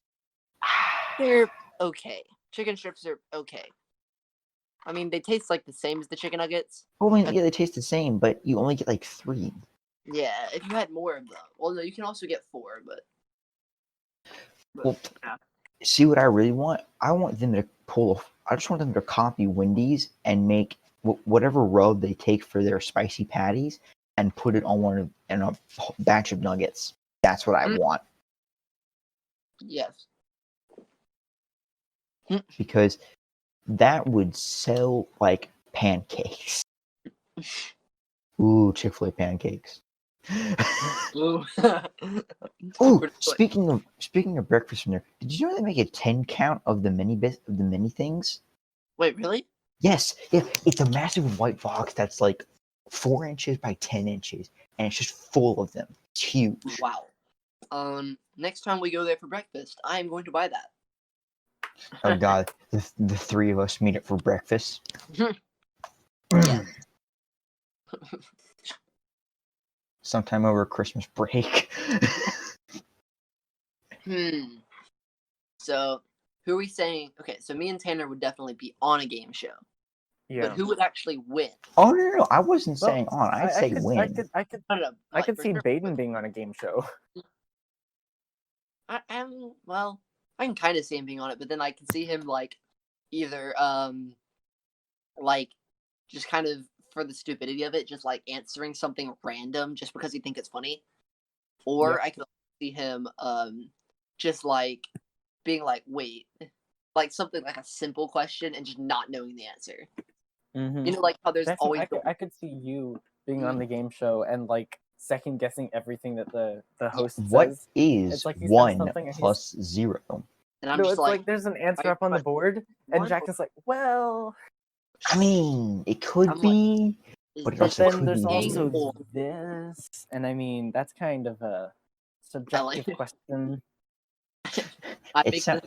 They're okay. Chicken strips are okay. I mean, they taste like the same as the chicken nuggets. Well, I mean, yeah, they taste the same, but you only get like 3. Yeah, if you had more of them. Well, no, you can also get 4, but Well, yeah. see what I really want? I want them to I just want them to copy Wendy's and make whatever rub they take for their spicy patties and put it on in a batch of nuggets. That's what I want. Yes. Because that would sell like pancakes. Ooh, Chick-fil-A pancakes. Ooh. Ooh, speaking of breakfast from there, did you know they make a 10 count of the mini things? Wait, really? Yes, yeah, it's a massive white box that's like 4 inches by 10 inches, and it's just full of them. It's huge. Wow. Next time we go there for breakfast, I am going to buy that. Oh God, the 3 of us meet up for breakfast. Yeah. Sometime over Christmas break. So, who are we saying? Okay, so me and Tanner would definitely be on a game show. Yeah. But who would actually win? Oh no, I wasn't Well, saying on. I'd say win. I could I don't know. I like, could for see sure. Baden being on a game show. Well, I can kind of see him being on it, but then I can see him like either like just kind of for the stupidity of it, just like answering something random just because he thinks it's funny, or Yep. I could see him just like being like, wait, like something like a simple question and just not knowing the answer. Mm-hmm. You know, like how there's always I could see you being on the game show and like second guessing everything that the host What says. is It's like he says 1 something and plus 0? and I'm No, just it's like there's an answer up on the board, and one Jack or- is like, well. I mean, it could I'm like, be, is but it But this also then could there's be also weird. or- this, and I mean that's kind of a subjective it. question. I It make sounds.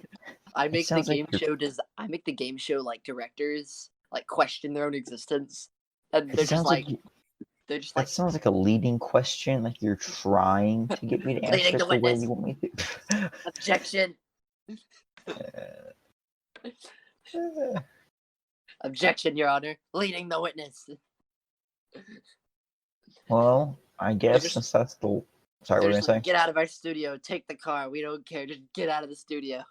I It make the sounds like game you're- show I make the game show like directors like question their own existence, and It they're just sounds like like they're just that like sounds like a leading question. Like you're trying to get me to Leading answer the it the way witness. you want me to. objection, objection, Your Honor, leading the witness. Well, I guess just- since that's the. Sorry, what They're were you just gonna like, say? get out of our studio, take the car, we don't care, just get out of the studio.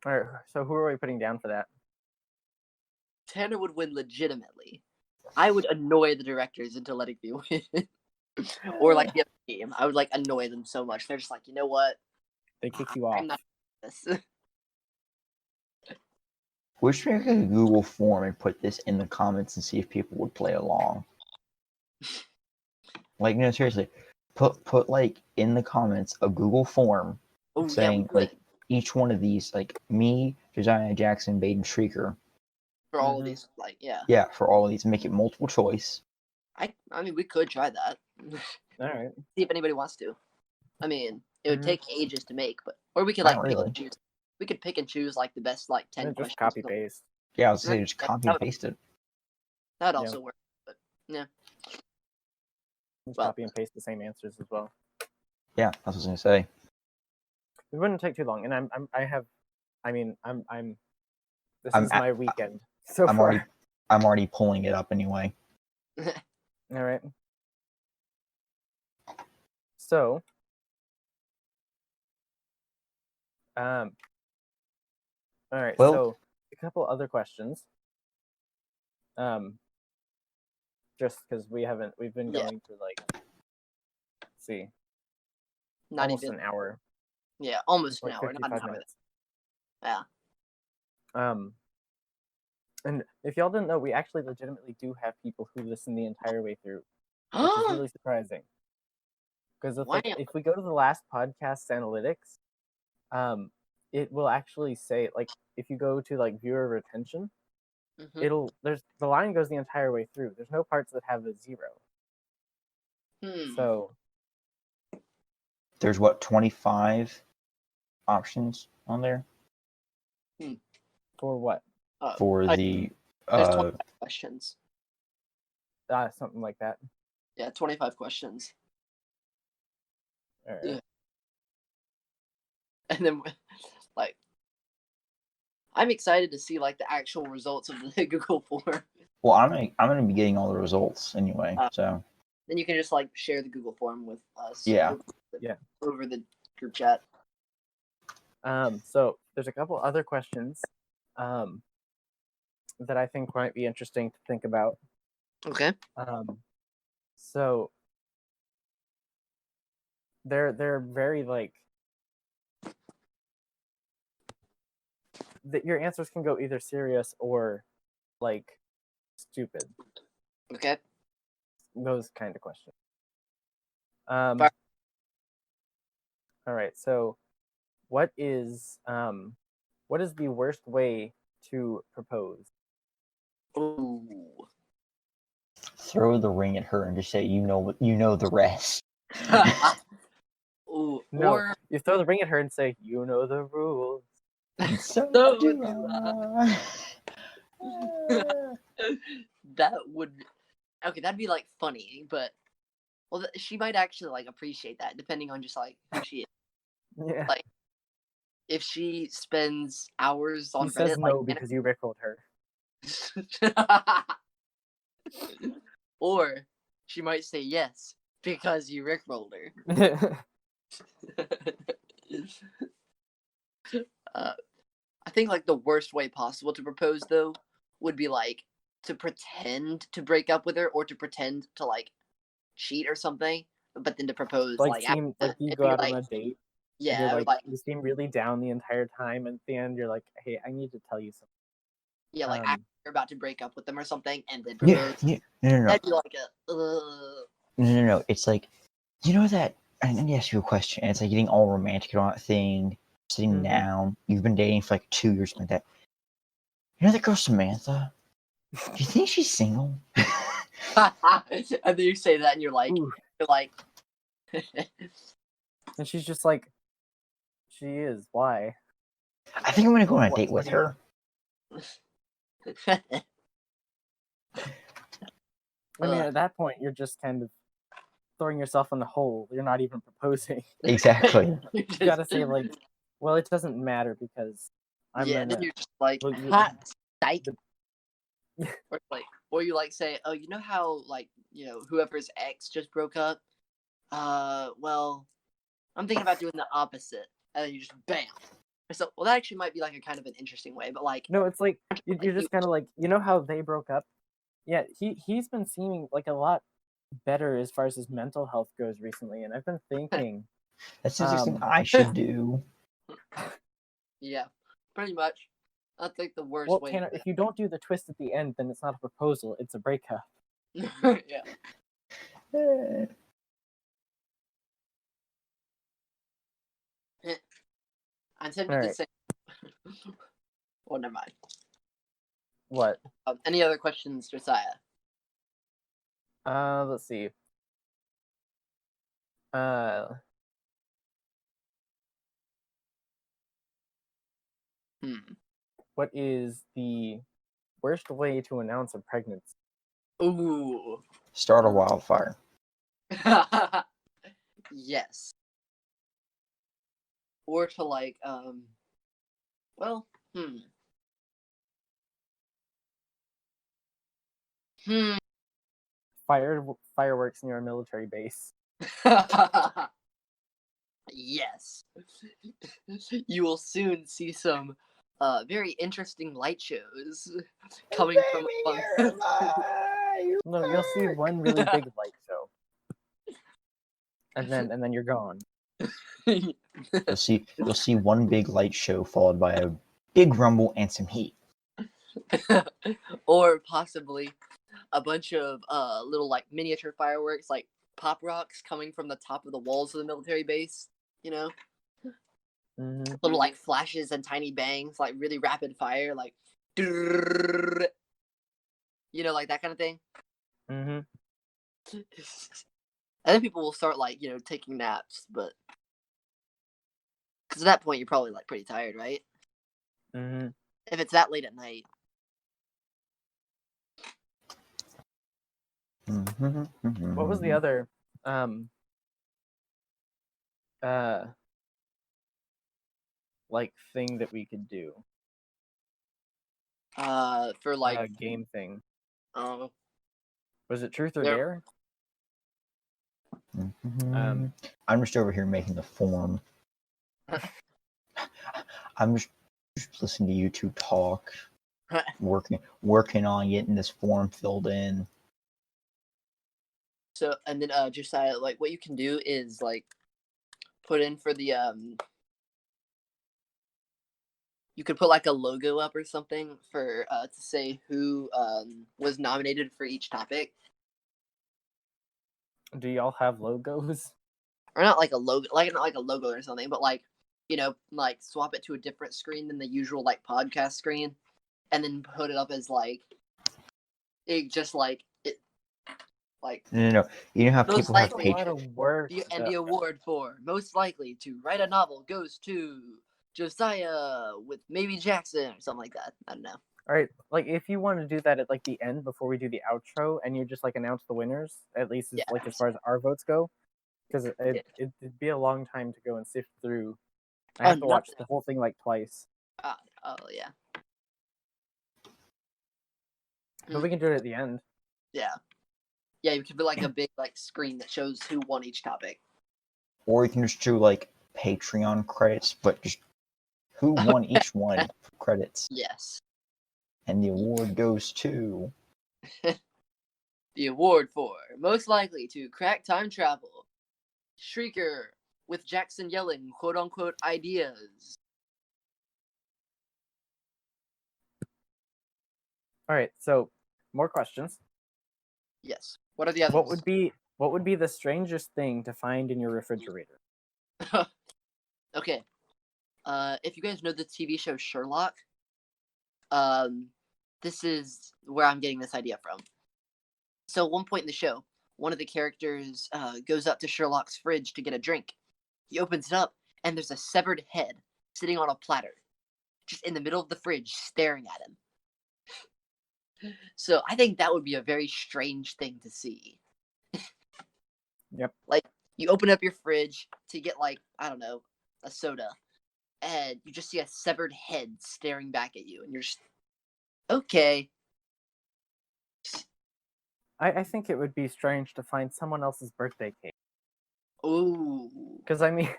All right, so who are we putting down for that? Tanner would win legitimately. I would annoy the directors into letting me win. Or like the other team. I would like annoy them so much. They're just like, you know what? They kick you off. I'm not this. We should make a Google form and put this in the comments and see if people would play along. Like, no, seriously, put like in the comments a Google form Oh saying yeah, like each one of these, like me, Josiah Jackson, Baden Shrieker. for all of Mhm. these, like yeah. Yeah, for all of these, make it multiple choice. I mean, we could try that. All right. See if anybody wants to. I mean, it would Mhm. take ages to make, but or we could Not like pick really. and choose. We could pick and choose like the best like 10 Just questions. copy paste. Yeah, I was saying just That- copy that and would- paste it. That'd Yeah. also work. But yeah. Just Well- copy and paste the same answers as well. Yeah, that's what I was gonna say. It wouldn't take too long, and this I'm is at- my weekend so I'm far. I'm already pulling it up anyway. All right. So, all right. Well- So, a couple other questions. just because we've been Yeah. going for like, let's see, Not almost even. an hour. Yeah, almost It's an like hour. Not 55 an hour. minutes. Yeah. And if y'all didn't know, we actually legitimately do have people who listen the entire way through, which is really surprising. Because Wow. if we go to the last podcast analytics, it will actually say, like, if you go to like viewer retention, Mhm. the line goes the entire way through. There's no parts that have a 0. So There's what, 25 options on there for what? for the There's 25 questions. Something like that. Yeah, 25 questions. All right. Yeah. And then, like, I'm excited to see like the actual results of the Google form. Well, I'm gonna be getting all the results anyway, so Then you can just like share the Google form with us. Yeah. Over the group chat. So there's a couple other questions that I think might be interesting to think about. Okay. So they're very like your answers can go either serious or like stupid. Okay. Those kind of questions. Fire. All right. So, what is the worst way to propose? Ooh. throw the ring at her and just say, you know the rest. Ooh. No, Or you throw the ring at her and say, "You know the rules." So So do do I. that would okay. That'd be like funny, but well, she might actually like appreciate that, depending on just like who she is. Yeah. Like, if she spends hours on She says Reddit, no like, because you rickrolled her. or she might say yes because you rickrolled her. I think like the worst way possible to propose though would be like to pretend to break up with her or to pretend to like cheat or something, but then to propose like like seem after, like you and go be out like, on a date. yeah, You're like you seem really down the entire time, and at the end you're like, "Hey, I need to tell you something." yeah, like after you're about to break up with them or something, and then Yeah, propose. no. That'd be like a. No. It's like, you know that. And let me ask you a question. And it's like getting all romantic on that thing, sitting down. You've been dating for like 2 years, like that. You know that girl Samantha? Do you think she's single? And then you say that, and you're like, and she's just like, "She is. Why?" I think I'm gonna go on a date with her. I mean, at that point, you're just kind of throwing yourself in the hole. You're not even proposing. Exactly. You gotta say like, "Well, it doesn't matter because I'm yeah, gonna." then you're just like, Well, hot psych. the- or you like say, oh, you know how like whoever's ex just broke up. Well, I'm thinking about doing the opposite, and then you just bam. So, well, that actually might be like a kind of an interesting way, but like, No, it's like you're just kind of like, you know how they broke up. Yeah, he's been seeming like a lot better as far as his mental health goes recently, and I've been thinking That's the thing I should do. yeah, pretty much. I think the worst well, way. Tanner, if you don't do the twist at the end, then it's not a proposal; it's a breakup. Yeah. I'm tempted to say. Well, never mind. What? Any other questions, Josiah? Let's see. What is the worst way to announce a pregnancy? Ooh. Start a wildfire. Yes. Or to like, well, Fireworks near a military base. Yes. You will soon see some very interesting light shows coming from fire. No, you'll see one really big light show, and then you're gone. You'll see one big light show followed by a big rumble and some heat. Or possibly a bunch of little like miniature fireworks, like pop rocks coming from the top of the walls of the military base. You know, little like flashes and tiny bangs, like really rapid fire, like you know, like that kind of thing. Mm-hmm. And then people will start like taking naps, but because at that point you're probably like pretty tired, right? Mm-hmm. If it's that late at night. What was the other like thing that we could do? For like a game thing. Oh. Was it truth or There- dare? I'm just over here making the form. I'm just listening to you two talk, working on getting this form filled in. So and then Josiah, like what you can do is like put in for the you could put like a logo up or something for to say who was nominated for each topic. Do y'all have logos? Or not like a logo, like not like a logo or something, but like like swap it to a different screen than the usual like podcast screen, and then put it up as like it just like it like No. You know how Most people have likely. A lot of work. the award for most likely to write a novel goes to Josiah with maybe Jackson or something like that. I don't know. All right, like if you want to do that at like the end before we do the outro, and you just like announce the winners, at least Yeah. like as far as our votes go, because Yeah. it'd be a long time to go and sift through. I Oh, have to watch the whole thing like twice, Oh yeah. but we can do it at the end. Yeah. Yeah, you could be like a big like screen that shows who won each topic. Or you can just do like Patreon credits, but just who won each one for credits. Yes. And the award goes to The award for most likely to crack time travel. Shrieker with Jackson yelling quote unquote ideas. All right, so more questions. Yes. What are the others? What would be the strangest thing to find in your refrigerator? Okay. If you guys know the TV show Sherlock, this is where I'm getting this idea from. So at one point in the show, one of the characters goes up to Sherlock's fridge to get a drink. He opens it up, and there's a severed head sitting on a platter, just in the middle of the fridge, staring at him. So I think that would be a very strange thing to see. Yep. Like, you open up your fridge to get, like, I don't know, a soda, and you just see a severed head staring back at you, and you're just, okay. I think it would be strange to find someone else's birthday cake. Ooh. Because I mean,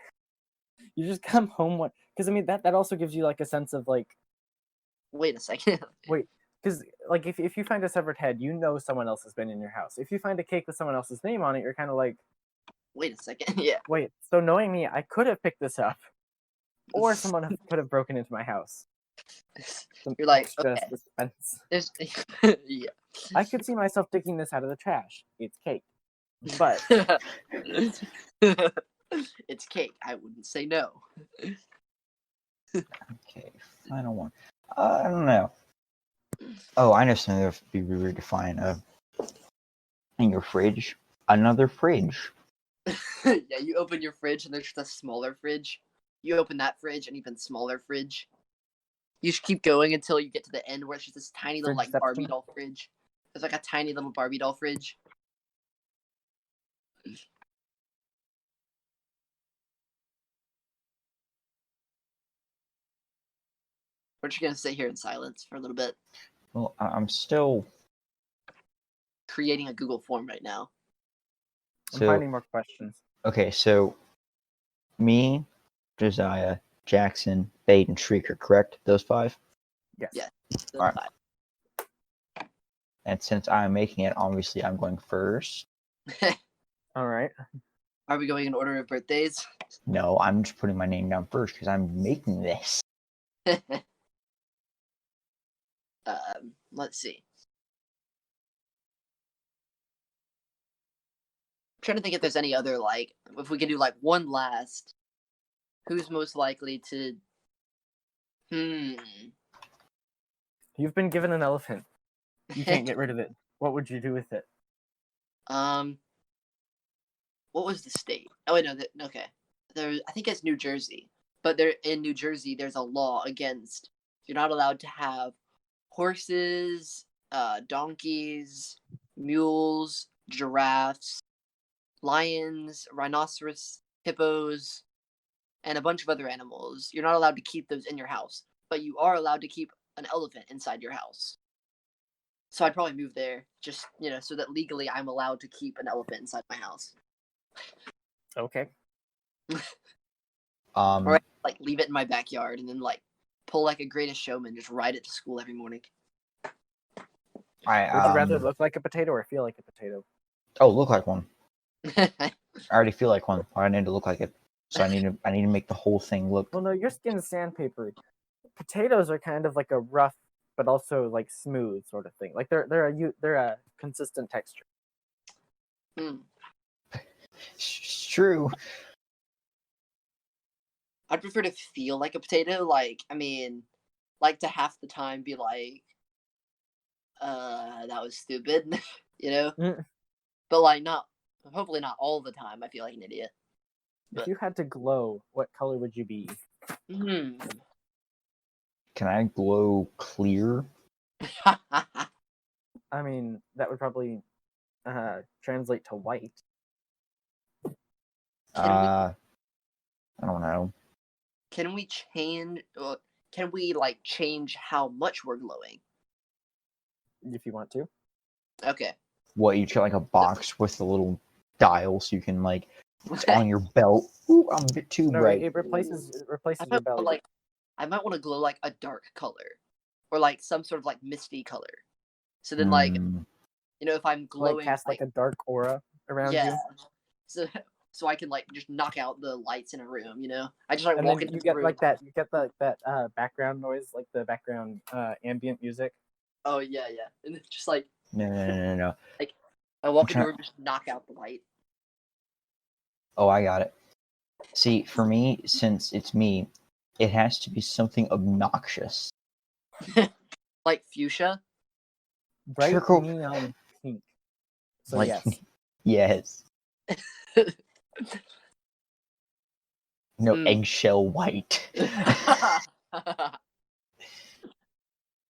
you just come home one. Because I mean that also gives you like a sense of like. Wait a second. Because like if you find a severed head, you know someone else has been in your house. If you find a cake with someone else's name on it, you're kind of like, Wait a second. Yeah. wait. So knowing me, I could have picked this up, or someone could have broken into my house. Some You're like, extra okay. suspense. There's, yeah. I could see myself digging this out of the trash. It's cake, but It's cake. I wouldn't say no. okay, final one. I don't know. Oh, I know something that would be weird to find. In your fridge, another fridge. Yeah, you open your fridge and there's just a smaller fridge. You open that fridge, an even smaller fridge. You should keep going until you get to the end where it's just this tiny little like Barbie Fridgeception? doll fridge. There's like a tiny little Barbie doll fridge. We're just gonna sit here in silence for a little bit, Well, I'm still. creating a Google form right now. I'm So finding more questions. okay, so me, Josiah, Jackson, Bade, and Shrieker, correct? Those five. Yes. Yeah. So Alright. five. And since I'm making it, obviously I'm going first. All right. Are we going in order of birthdays? No, I'm just putting my name down first because I'm making this. Let's see. I'm trying to think if there's any other, like, if we can do, like, one last. Who's most likely to... You've been given an elephant. You can't get rid of it. What would you do with it? What was the state? Oh, wait, no, okay. I think it's New Jersey. But in New Jersey, there's a law against... You're not allowed to have horses, donkeys, mules, giraffes, lions, rhinoceros, hippos, and a bunch of other animals. You're not allowed to keep those in your house, but you are allowed to keep an elephant inside your house. So I'd probably move there, just, so that legally I'm allowed to keep an elephant inside my house. Okay. Or I'd, like, leave it in my backyard and then, like, pull like a Greatest Showman, just ride it to school every morning. Would you rather look like a potato or feel like a potato? Oh, look like one. I already feel like one. I need to look like it. So I need to make the whole thing look. Well, no, your skin's sandpapery. Potatoes are kind of like a rough, but also like smooth sort of thing. Like they're a consistent texture. It's true. I'd prefer to feel like a potato. Like, I mean, like to half the time be like, that was stupid, But like hopefully not all the time. I feel like an idiot. If you had to glow, what color would you be? Can I glow clear? I mean, that would probably translate to white. I don't know. Can we change? Can we like change how much we're glowing? If you want to. Okay. What, you get like a box with a little dial so you can like it's on your belt. Ooh, I'm a bit too bright. It replaces your belly. I might want to glow like a dark color, or like some sort of like misty color. So then, if I'm glowing, like cast like a dark aura around you. So I can like just knock out the lights in a room. I just like and walk then into you the get room. like that. You get that background noise, like the background ambient music. Oh yeah, and it's just like No. Like I walk into the room, just knock out the light. Oh, I got it. See, for me, since it's me, it has to be something obnoxious. Like fuchsia? Bright Turquoise. neon pink. So like, yes. Yes. No, eggshell white.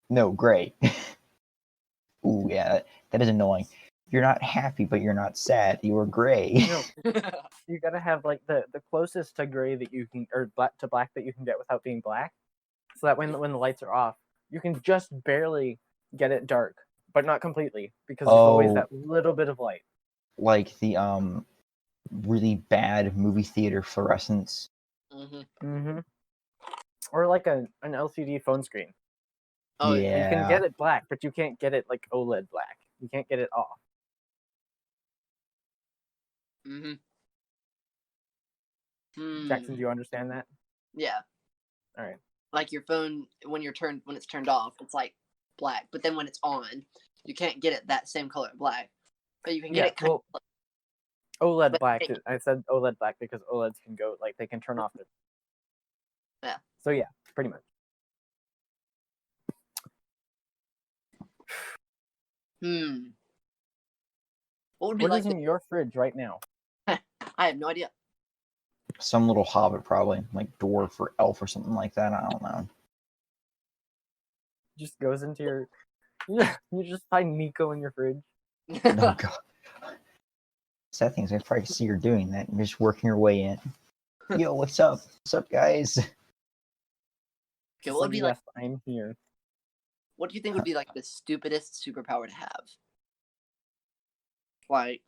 No, gray. Ooh, yeah, that is annoying. You're not happy, but you're not sad. You are gray. You gotta have like the closest to gray that you can, or black to black that you can get without being black, so that when the lights are off, you can just barely get it dark, but not completely, because there's always that little bit of light. Like the really bad movie theater fluorescence. Or like an LCD phone screen. Oh yeah. You can get it black, but you can't get it like OLED black. You can't get it off. Jackson, do you understand that? Yeah. All right. Like your phone, when it's turned off, it's like black. But then when it's on, you can't get it that same color black. But you can get it kind of. OLED black. I said OLED black because OLEDs can go like they can turn off. Yeah. So yeah, pretty much. What is in your fridge right now? I have no idea. Some little hobbit, probably like dwarf or elf or something like that. I don't know. Just goes into your. You just find Nico in your fridge. Oh god. Sad thing is, I probably see her doing that and just working her way in. Yo, what's up? What's up, guys? Okay, what would be like? I'm here. What do you think would be like the stupidest superpower to have? Like,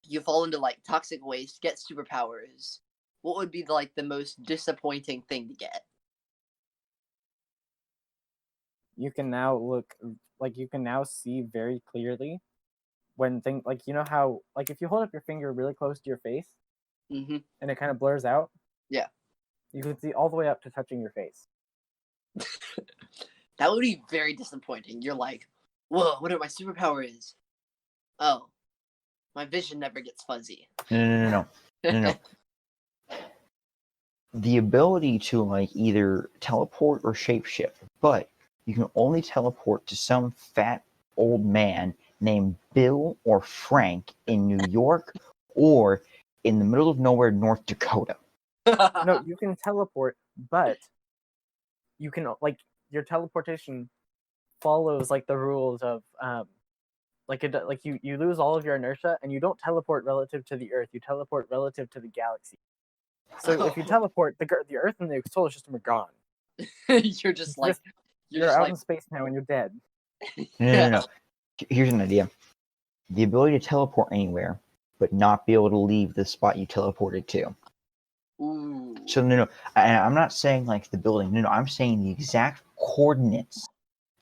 you fall into like toxic waste, get superpowers. What would be like the most disappointing thing to get? you can now see very clearly when things like you know how like if you hold up your finger really close to your face Mm-hmm. and it kind of blurs out. Yeah. You can see all the way up to touching your face. That would be very disappointing. You're like, whoa, what my superpower is? Oh, my vision never gets fuzzy. No. The ability to like either teleport or shapeshift, but you can only teleport to some fat old man named Bill or Frank in New York or in the middle of nowhere, North Dakota. No, you can teleport, but you can like your teleportation follows like the rules of you lose all of your inertia and you don't teleport relative to the Earth. You teleport relative to the galaxy. So if you teleport, the Earth and the solar system are gone. You're just like you're out in space now and you're dead. No. Here's an idea: the ability to teleport anywhere, but not be able to leave the spot you teleported to. Ooh. So no, I'm not saying like the building. No, I'm saying the exact coordinates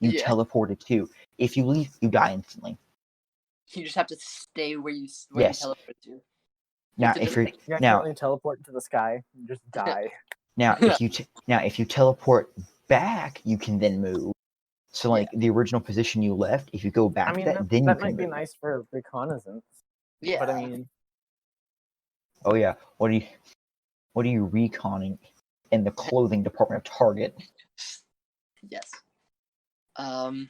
you teleported to. If you leave, you die instantly. You just have to stay where you teleported to. Now, if you're you accidentally teleport into the sky, you just die. Now, if you teleport back, you can then move. So, like the original position you left, if you go back to that, then you can might be move. nice for reconnaissance. Yeah, but I mean, oh yeah, what are you reconning in the clothing department of Target? Yes. Would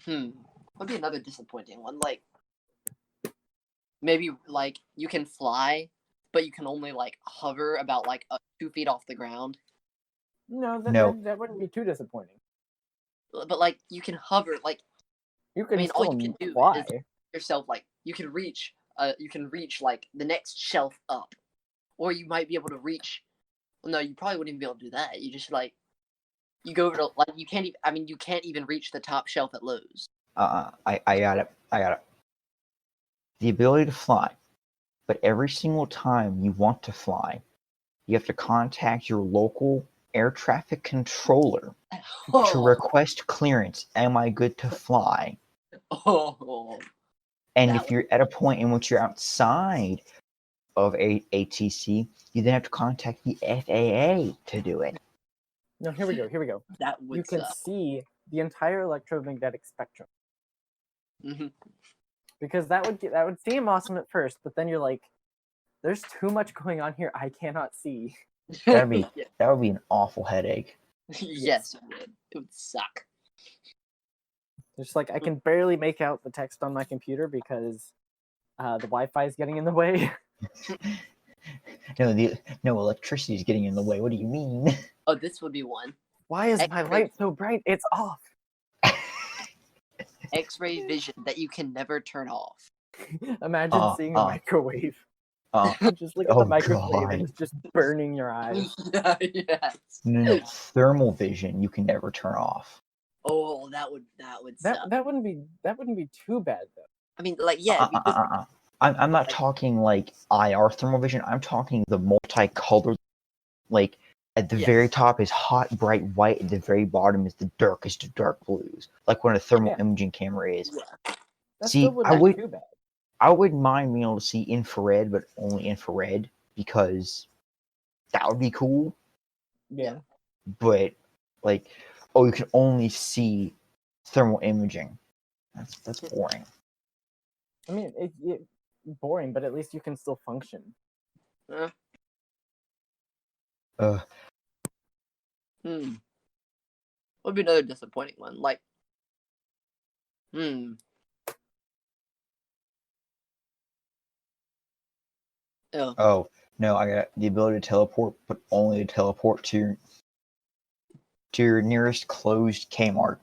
be another disappointing one. Like, maybe like you can fly, but you can only like hover about like 2 feet off the ground. No, that wouldn't be too disappointing. But like you can hover, like you can. all you can do fly. is yourself. Like you can reach like the next shelf up, or you might be able to reach. Well, no, you probably wouldn't even be able to do that. You just like you go over to like you can't even. I mean, you can't even reach the top shelf at Lowe's. I got it. The ability to fly, but every single time you want to fly, you have to contact your local air traffic controller to request clearance. Am I good to fly? Oh. And if you're at a point in which you're outside of ATC, you then have to contact the FAA to do it. No, here we go. That would you can see the entire electromagnetic spectrum. Mm-hmm. Because that would seem awesome at first, but then you're like, there's too much going on here. I cannot see. That would be an awful headache. Yes, it would. It would suck. It's like I can barely make out the text on my computer because the Wi-Fi is getting in the way. No, electricity is getting in the way. What do you mean? Oh, this would be one. Why is my light so bright? It's off. X-ray vision that you can never turn off. Imagine seeing a microwave. Just look at the microwave and it's just burning your eyes. Yes. No, thermal vision you can never turn off. Oh, that would suck. That wouldn't be too bad though. I mean, like, yeah. I'm not talking like IR thermal vision. I'm talking the multicolored. Like at the very top is hot, bright white. At the very bottom is the darkest of dark blues, like what a thermal imaging camera is. Yeah. See, I wouldn't mind being able to see infrared, but only infrared because that would be cool. Yeah. But like, you can only see thermal imaging. That's boring. I mean, it's boring, but at least you can still function. Would be another disappointing one. Like, Oh no, I got the ability to teleport, but only to teleport to your nearest closed Kmart.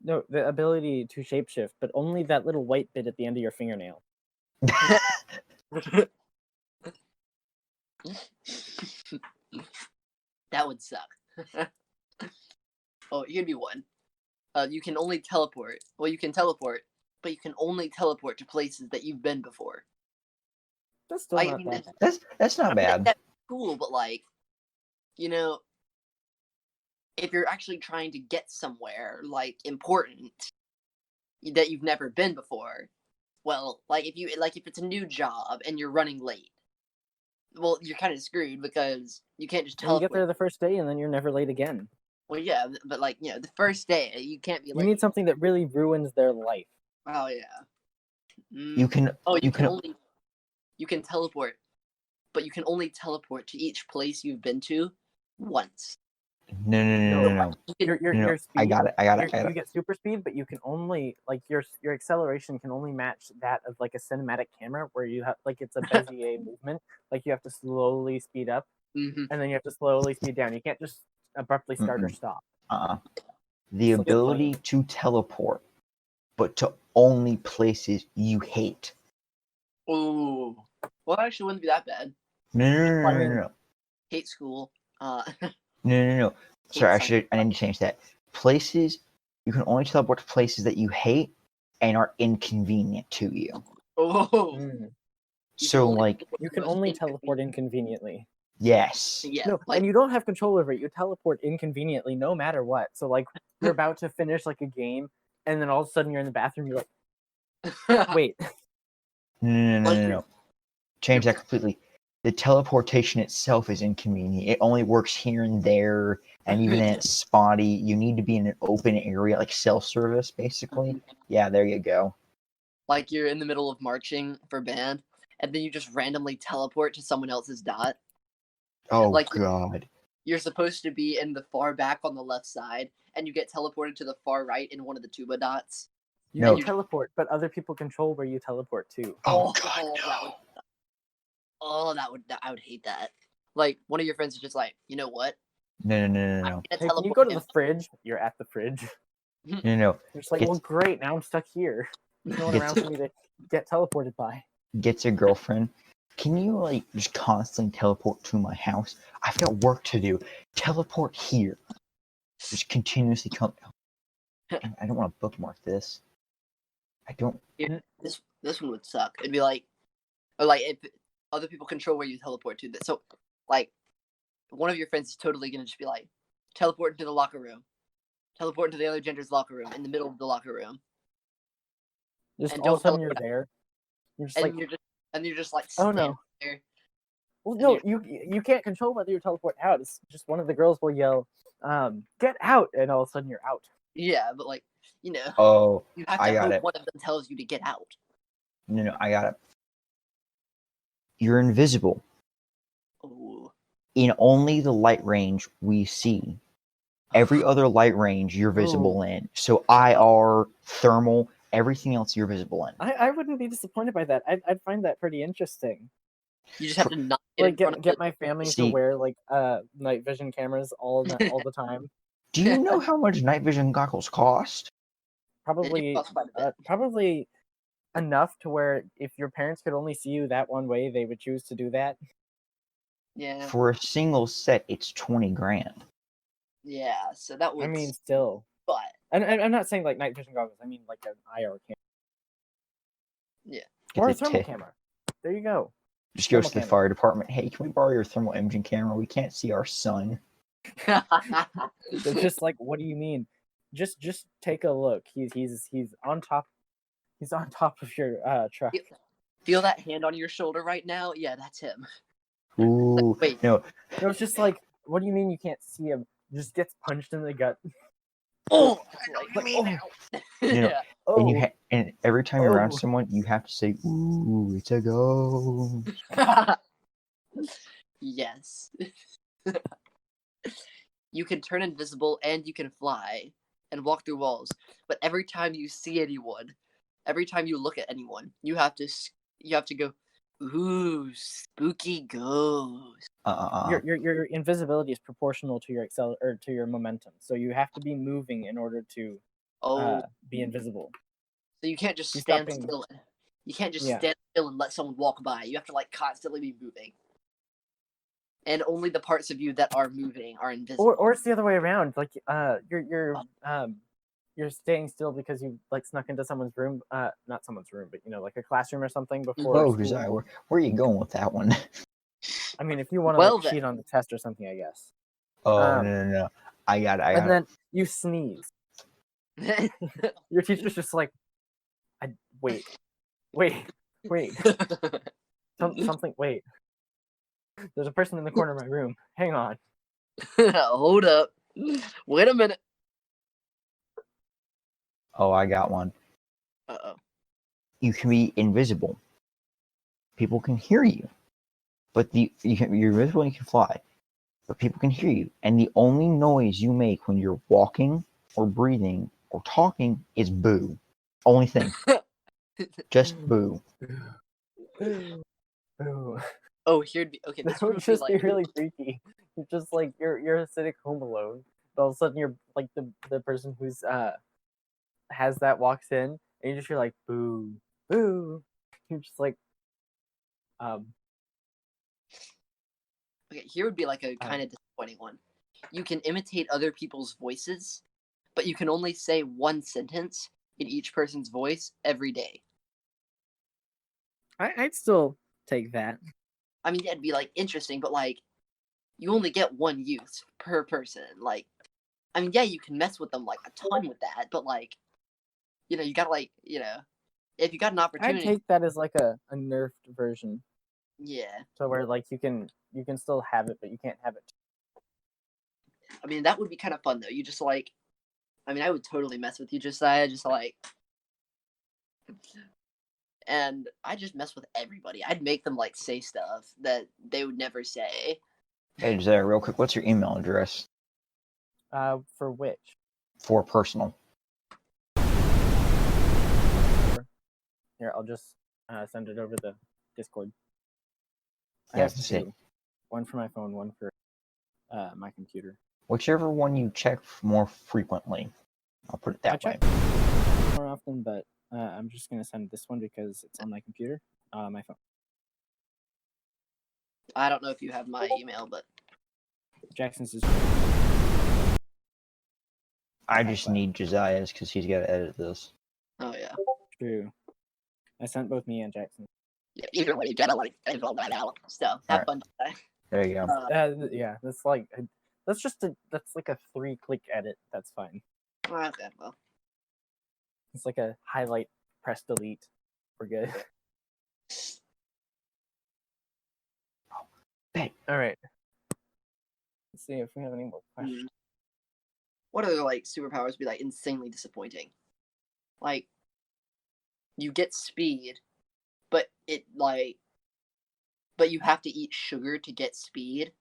No, the ability to shapeshift, but only that little white bit at the end of your fingernail. That would suck. Oh, here'd be one. You can only teleport. Well, you can teleport, but you can only teleport to places that you've been before. That's still not bad. That's not bad. That's cool, but like, if you're actually trying to get somewhere like important that you've never been before, well, like if it's a new job and you're running late, well, you're kind of screwed because you can't just And you get teleport. there the first day, and then you're never late again. Well, yeah, but like the first day you can't be You late. need something that really ruins their life. Oh yeah. You can. You can teleport, but you can only teleport to each place you've been to once. No. Your speed. I got it. You get super speed, but you can only like your acceleration can only match that of like a cinematic camera, where you have like it's a Bezier movement. Like you have to slowly speed up, Mm-hmm. and then you have to slowly speed down. You can't just abruptly start or stop. The ability to teleport, but to only places you hate. Ooh. Well, actually, wouldn't be that bad. No. Hate school. No. Sorry, I need to change that. Places you can only teleport to places that you hate and are inconvenient to you. Oh. So you can only teleport inconveniently. Yes. Yeah. No, and you don't have control over it. You teleport inconveniently no matter what. So like you're about to finish like a game, and then all of a sudden you're in the bathroom. You're like, wait. No. Change that completely. The teleportation itself is inconvenient. It only works here and there, and even then it's spotty. You need to be in an open area, like cell service, basically. Yeah, there you go. Like you're in the middle of marching for band, and then you just randomly teleport to someone else's dot. Oh, God. You're supposed to be in the far back on the left side, and you get teleported to the far right in one of the tuba dots. You teleport, but other people control where you teleport to. Oh God, no. I would hate that. Like one of your friends is just like, you know what? No. Hey, can you go to the fridge? You're at the fridge. No. You're just like, well, great. Now I'm stuck here. There's no one around for me to get teleported by. Gets your girlfriend. Can you just constantly teleport to my house? I've got work to do. Teleport here. Just continuously come. I don't want to bookmark this. I don't. This one would suck. It'd be like, or like if other people control where you teleport to. So, like, one of your friends is totally gonna just be like, teleport into the locker room, teleport into the other gender's locker room in the middle of the locker room. Just and all of a sudden you're there. You're just like, oh no. There. Well, no, you can't control whether you teleport out. It's just one of the girls will yell, "Get out!" and all of a sudden you're out. Yeah, but you have to hope one of them tells you to get out. No, I got it. You're invisible. Ooh. In only the light range we see. Every other light range you're visible in. So IR, thermal, everything else you're visible in. I wouldn't be disappointed by that. I'd find that pretty interesting. You just have to not get my family to wear night vision cameras all the time. Do you know how much night vision goggles cost? Probably enough to where if your parents could only see you that one way, they would choose to do that. Yeah. For a single set, it's $20,000. Yeah, so that would. I mean, still. But I'm not saying like night vision goggles. I mean like an IR camera. Yeah. Or a thermal camera. There you go. Just goes to the fire department. Hey, can we borrow your thermal imaging camera? We can't see our son. They're just like, what do you mean? Just take a look. He's on top. He's on top of your truck. Feel that hand on your shoulder right now? Yeah, that's him. Ooh, wait. No, it's just like, what do you mean you can't see him? Just gets punched in the gut. Oh, I know what you mean now. And every time you're around someone, you have to say, "Ooh, it's a ghost." Yes. You can turn invisible and you can fly and walk through walls, but every time you see anyone, every time you look at anyone, you have to go, "Ooh, spooky ghost." Your invisibility is proportional to your to your momentum, so you have to be moving in order to be invisible. So you can't just stand still. You can't just stand still and let someone walk by. You have to constantly be moving. And only the parts of you that are moving are invisible. Or it's the other way around. Like you're staying still because you snuck into someone's room, not someone's room, but like a classroom or something before. Oh, where are you going with that one? I mean, if you want to cheat on the test or something, I guess. Oh, no. I got and it. then you sneeze. Your teacher's just like, wait. Something. Wait. There's a person in the corner of my room. Hang on. Hold up. Wait a minute. Oh, I got one. Uh-oh. You can be invisible. People can hear you, but you're invisible and you can fly, but people can hear you. And the only noise you make when you're walking or breathing or talking is boo. Only thing. Just boo. Ooh. Oh, here'd be okay. That This would would just be be like really freaky. You're just like you're sitting home alone, but all of a sudden you're like the person who's has that walks in, and you just hear like boo, boo. You're just like okay. Here would be like a kind of disappointing one. You can imitate other people's voices, but you can only say one sentence in each person's voice every day. I'd still take that. I mean, yeah, it'd be like interesting, but like you only get one use per person. Like, I mean, yeah, you can mess with them like a ton with that, but like, you gotta like, if you got an I'd opportunity, take that as like a nerfed version, yeah. so where like you can still have it, but you can't have it. I mean, that would be kind of fun though. You just like, I mean, I would totally mess with you, Josiah. Just like, and I just mess with everybody. I'd make them like say stuff that they would never say. Hey, Josiah, real quick, what's your email address? For which? For personal. Here, I'll just send it over the Discord. Yeah, I have to see. One for my phone, one for my computer. Whichever one you check more frequently. I'll put it that way. check more often, but I'm just gonna send this one because it's on my computer, my phone. I don't know if you have my email, but Jackson's is. I just need Josiah's because he's got to edit this. oh yeah. True. I sent both me and Jackson. Yeah, either way, you gotta like all that out. So have fun. There you go. Yeah, that's like that's like a 3-click edit. That's fine. Okay, well. It's like a highlight, press delete. We're good. Bet. All right. Let's see if we have any more questions. What other like superpowers would be like insanely disappointing? Like, you get speed, but but you have to eat sugar to get speed.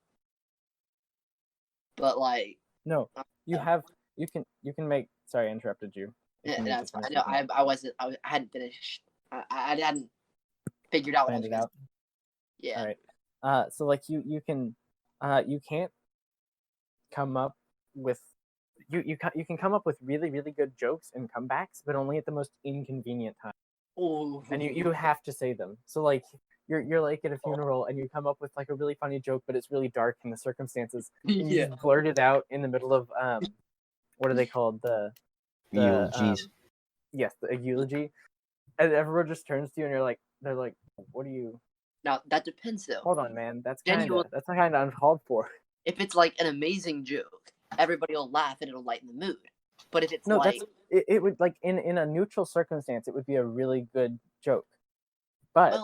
But like, no, you can make. Sorry, I interrupted you. Yeah, that's fine. No, I hadn't finished. I hadn't figured out Planned it out. Yeah. All right. So like you can't come up with you can come up with really really good jokes and comebacks, but only at the most inconvenient time. Ooh. And you have to say them. So like you're like at a funeral and you come up with like a really funny joke, but it's really dark in the circumstances. And you just blurt it out in the middle of what are they called? The eulogies. Yes, a eulogy. And everyone just turns to you and they're like, what do you? Now that depends though. Hold on, man. That's kind of uncalled for. If it's like an amazing joke, everybody will laugh and it'll lighten the mood. But if it's it would like in a neutral circumstance, it would be a really good joke. But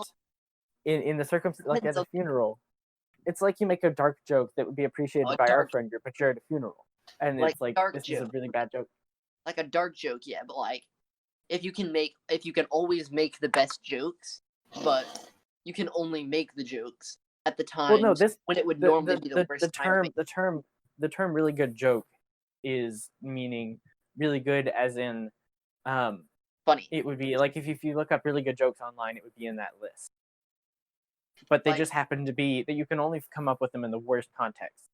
in the circumstance like at a funeral, it's like you make a dark joke that would be appreciated by our friend group, but you're at a funeral, and it's like this is a really bad joke. Like a dark joke, yeah, but like if you can always make the best jokes, but you can only make the jokes at the time when it would normally be the worst. The term really good joke is meaning really good as in funny. It would be like if you look up really good jokes online, it would be in that list. But they just happen to be that you can only come up with them in the worst context.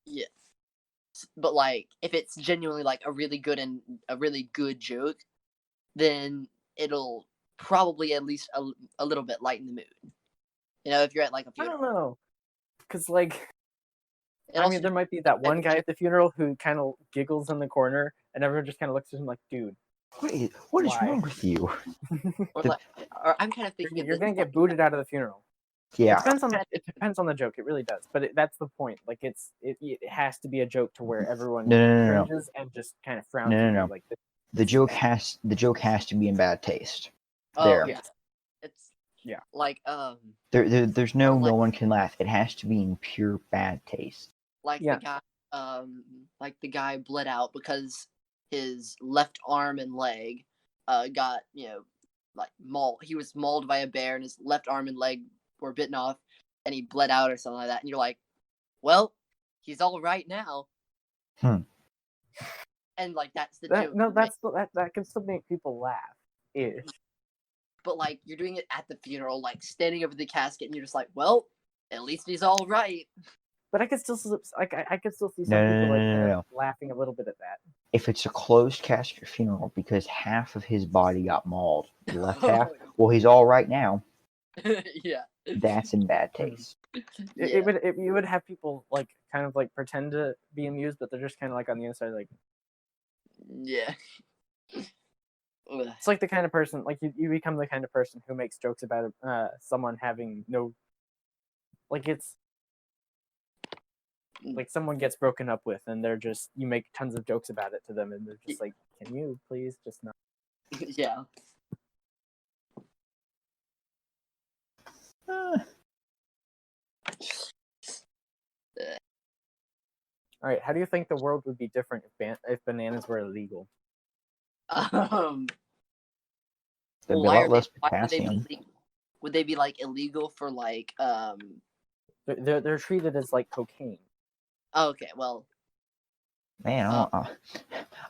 Yes. But like if it's genuinely like a really good joke, then it'll probably at least a little bit lighten the mood. If you're at like a funeral. I don't know. Cause like I mean there might be that one guy at the funeral who kind of giggles in the corner and everyone just kind of looks at him like, dude. What is wrong with you? or I'm kind of thinking you're gonna get booted out of the funeral. Yeah. It depends on the joke. It really does. But that's the point. Like it has to be a joke to where everyone No. cringes and just kind of frowns. No. Like The joke has to be in bad taste. Oh, There. yeah. It's Yeah. like There's no like- no one can laugh. It has to be in pure bad taste. like Yeah. the guy bled out because his left arm and leg got like mauled. He was mauled by a bear and his left arm and leg were bitten off and he bled out or something like that, and you're like, well, he's all right now. And like that's the joke. No, that can still make people laugh. Ish. But like you're doing it at the funeral, like standing over the casket, and you're just like, well, at least he's all right. But I could still I could still see some No, people no. laughing a little bit at that. If it's a closed casket funeral because half of his body got mauled, the left half, well, he's all right now. Yeah. That's in bad taste. You would have people like kind of like pretend to be amused, but they're just kind of like on the inside, like Yeah. it's like the kind of person like you become the kind of person who makes jokes about someone having no, like it's like someone gets broken up with and they're just, you make tons of jokes about it to them and they're just like, can you please just not? Yeah. All right, how do you think the world would be different if bananas were illegal? There'd be a why lot are less why would they be potassium. illegal? Would they be like illegal for like They're treated as like cocaine. Oh, okay, well, Man, I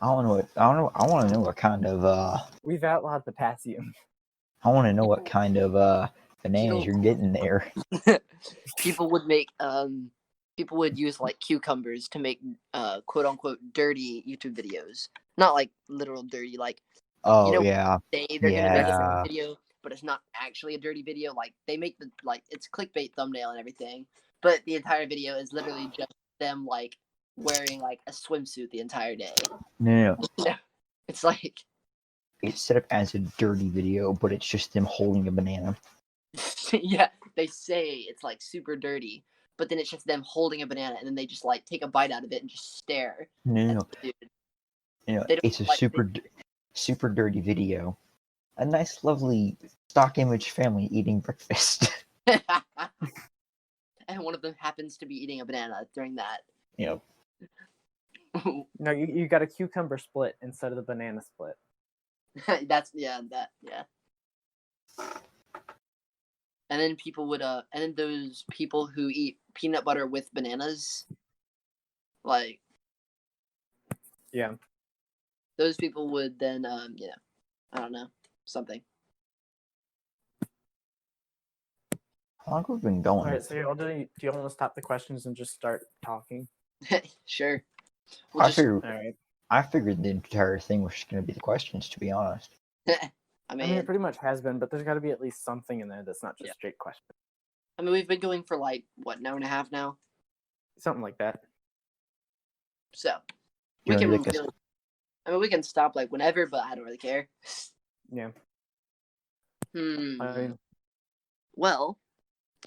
want to know what kind of We've outlawed potassium. I want to know what kind of bananas you're getting there. people would use like cucumbers to make quote unquote dirty YouTube videos. Not like literal dirty, like Oh say they're gonna make a Yeah. dirty video, but it's not actually a dirty video. Like they make the it's clickbait thumbnail and everything, but the entire video is literally just them like wearing like a swimsuit the entire day. No. It's like It's set up as a dirty video, but it's just them holding a banana. yeah, they say it's like super dirty, but then it's just them holding a banana and then they just like take a bite out of it and just stare. No. Dude. It's a super dirty video. A nice, lovely stock image family eating breakfast. And one of them happens to be eating a banana during that. Yep. No, you got a cucumber split instead of the banana split. Yeah. And then people would and then those people who eat peanut butter with bananas, like Yeah. those people would then I don't know, something. How long have we been going? All right, so do you want to stop the questions and just start talking? Sure. I figured All right. I figured the entire thing was just going to be the questions, to be honest. I mean, it pretty much has been, but there's got to be at least something in there that's not just straight questions. we've been going for like what, an hour and a half now, Something like that. so You we can. wanna do like We can stop like whenever, but I don't really care. Yeah. I mean, Well,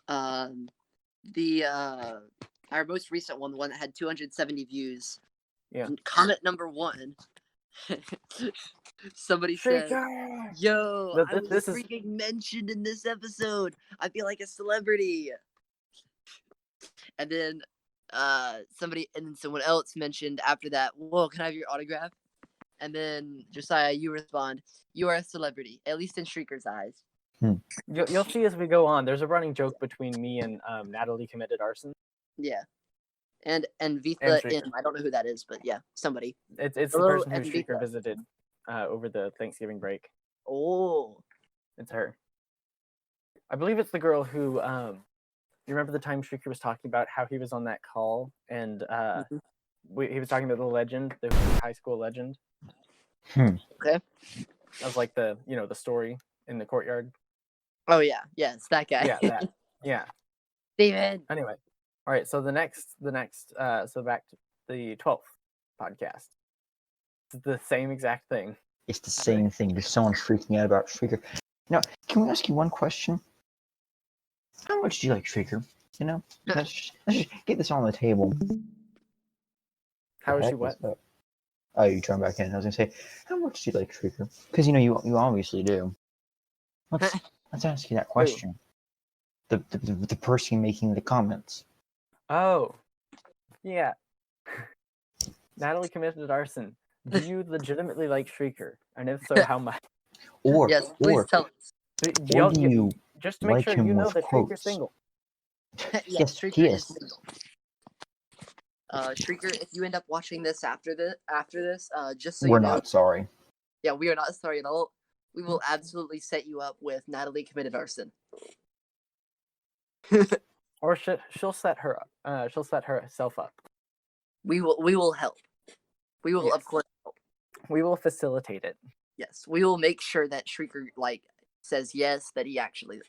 the our most recent one, the one that had 270 views. Yeah. Comment number 1. Somebody said, Shrieker! "Yo, Th- I th- was this is- freaking mentioned in this episode. I feel like a celebrity." And then someone else mentioned after that, "Whoa, can I have your autograph?" And then Josiah, you respond, "You are a celebrity, at least in Shrieker's eyes." You'll see as we go on. There's a running joke between me and Natalie committed arson. Yeah. And Vitha And Shrieker. I don't know who that is, but yeah, somebody. It's the Hello, person who and Shrieker Vita. visited over the Thanksgiving break. Oh. It's her. I believe it's the girl who. You remember the time Shrieker was talking about how he was on that call and he was talking about the legend, the high school legend. Okay. That was like the the story in the courtyard. Oh yeah, it's that guy. Yeah, that. Yeah. David. Anyway, all right. So the next, so back to the 12th podcast. It's the same exact thing. It's the same thing. There's someone freaking out about Shrieker. Now, can we ask you one question? How much do you like Shrieker? You know, let's just get this on the table. How The is she heck what? that? Oh, you trying back in? I was gonna say, how much do you like Shrieker? Because you obviously do. Let's ask you that question. The person making the comments. Oh, yeah. Natalie committed arson. Do you legitimately like Shrieker? And if so, how much? Or Yes, please tell us. or do you just to make like sure him you know with that Shrieker's quotes? single. Yes, Yes, Shrieker he is is. single. Shrieker, if you end up watching this after this, just so We're you know, not sorry. yeah, we are not sorry at all. We will absolutely set you up with Natalie committed arson. Or she'll set her up. She'll set herself up. We will help. We will, Yes. of course, help. We will facilitate it. Yes, we will make sure that Shrieker says yes, that he actually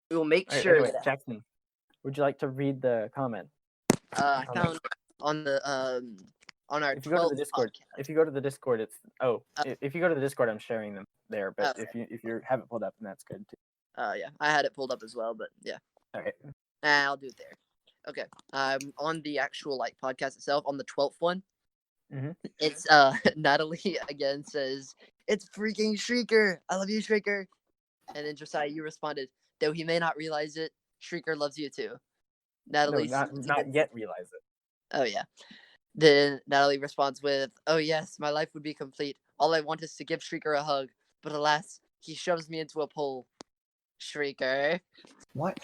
We will make All right, sure anyway, that Jackson, would you like to read the comment? I found on the on our If you go to the 12th Discord, podcast. if you go to the Discord, it's if you go to the Discord, I'm sharing them there. But Okay. if you have it pulled up, then that's good too. Yeah, I had it pulled up as well, but yeah. All right. I'll do it there. Okay. On the actual podcast itself, on the 12th one, it's Natalie again says, "It's freaking Shrieker. I love you, Shrieker." And then Josiah, you responded, "Though he may not realize it, Shrieker loves you too." Natalie, No, not yet realize it. Oh yeah. Then Natalie responds with, "Oh yes, my life would be complete. All I want is to give Shrieker a hug, but alas, he shoves me into a pole." Shrieker. What?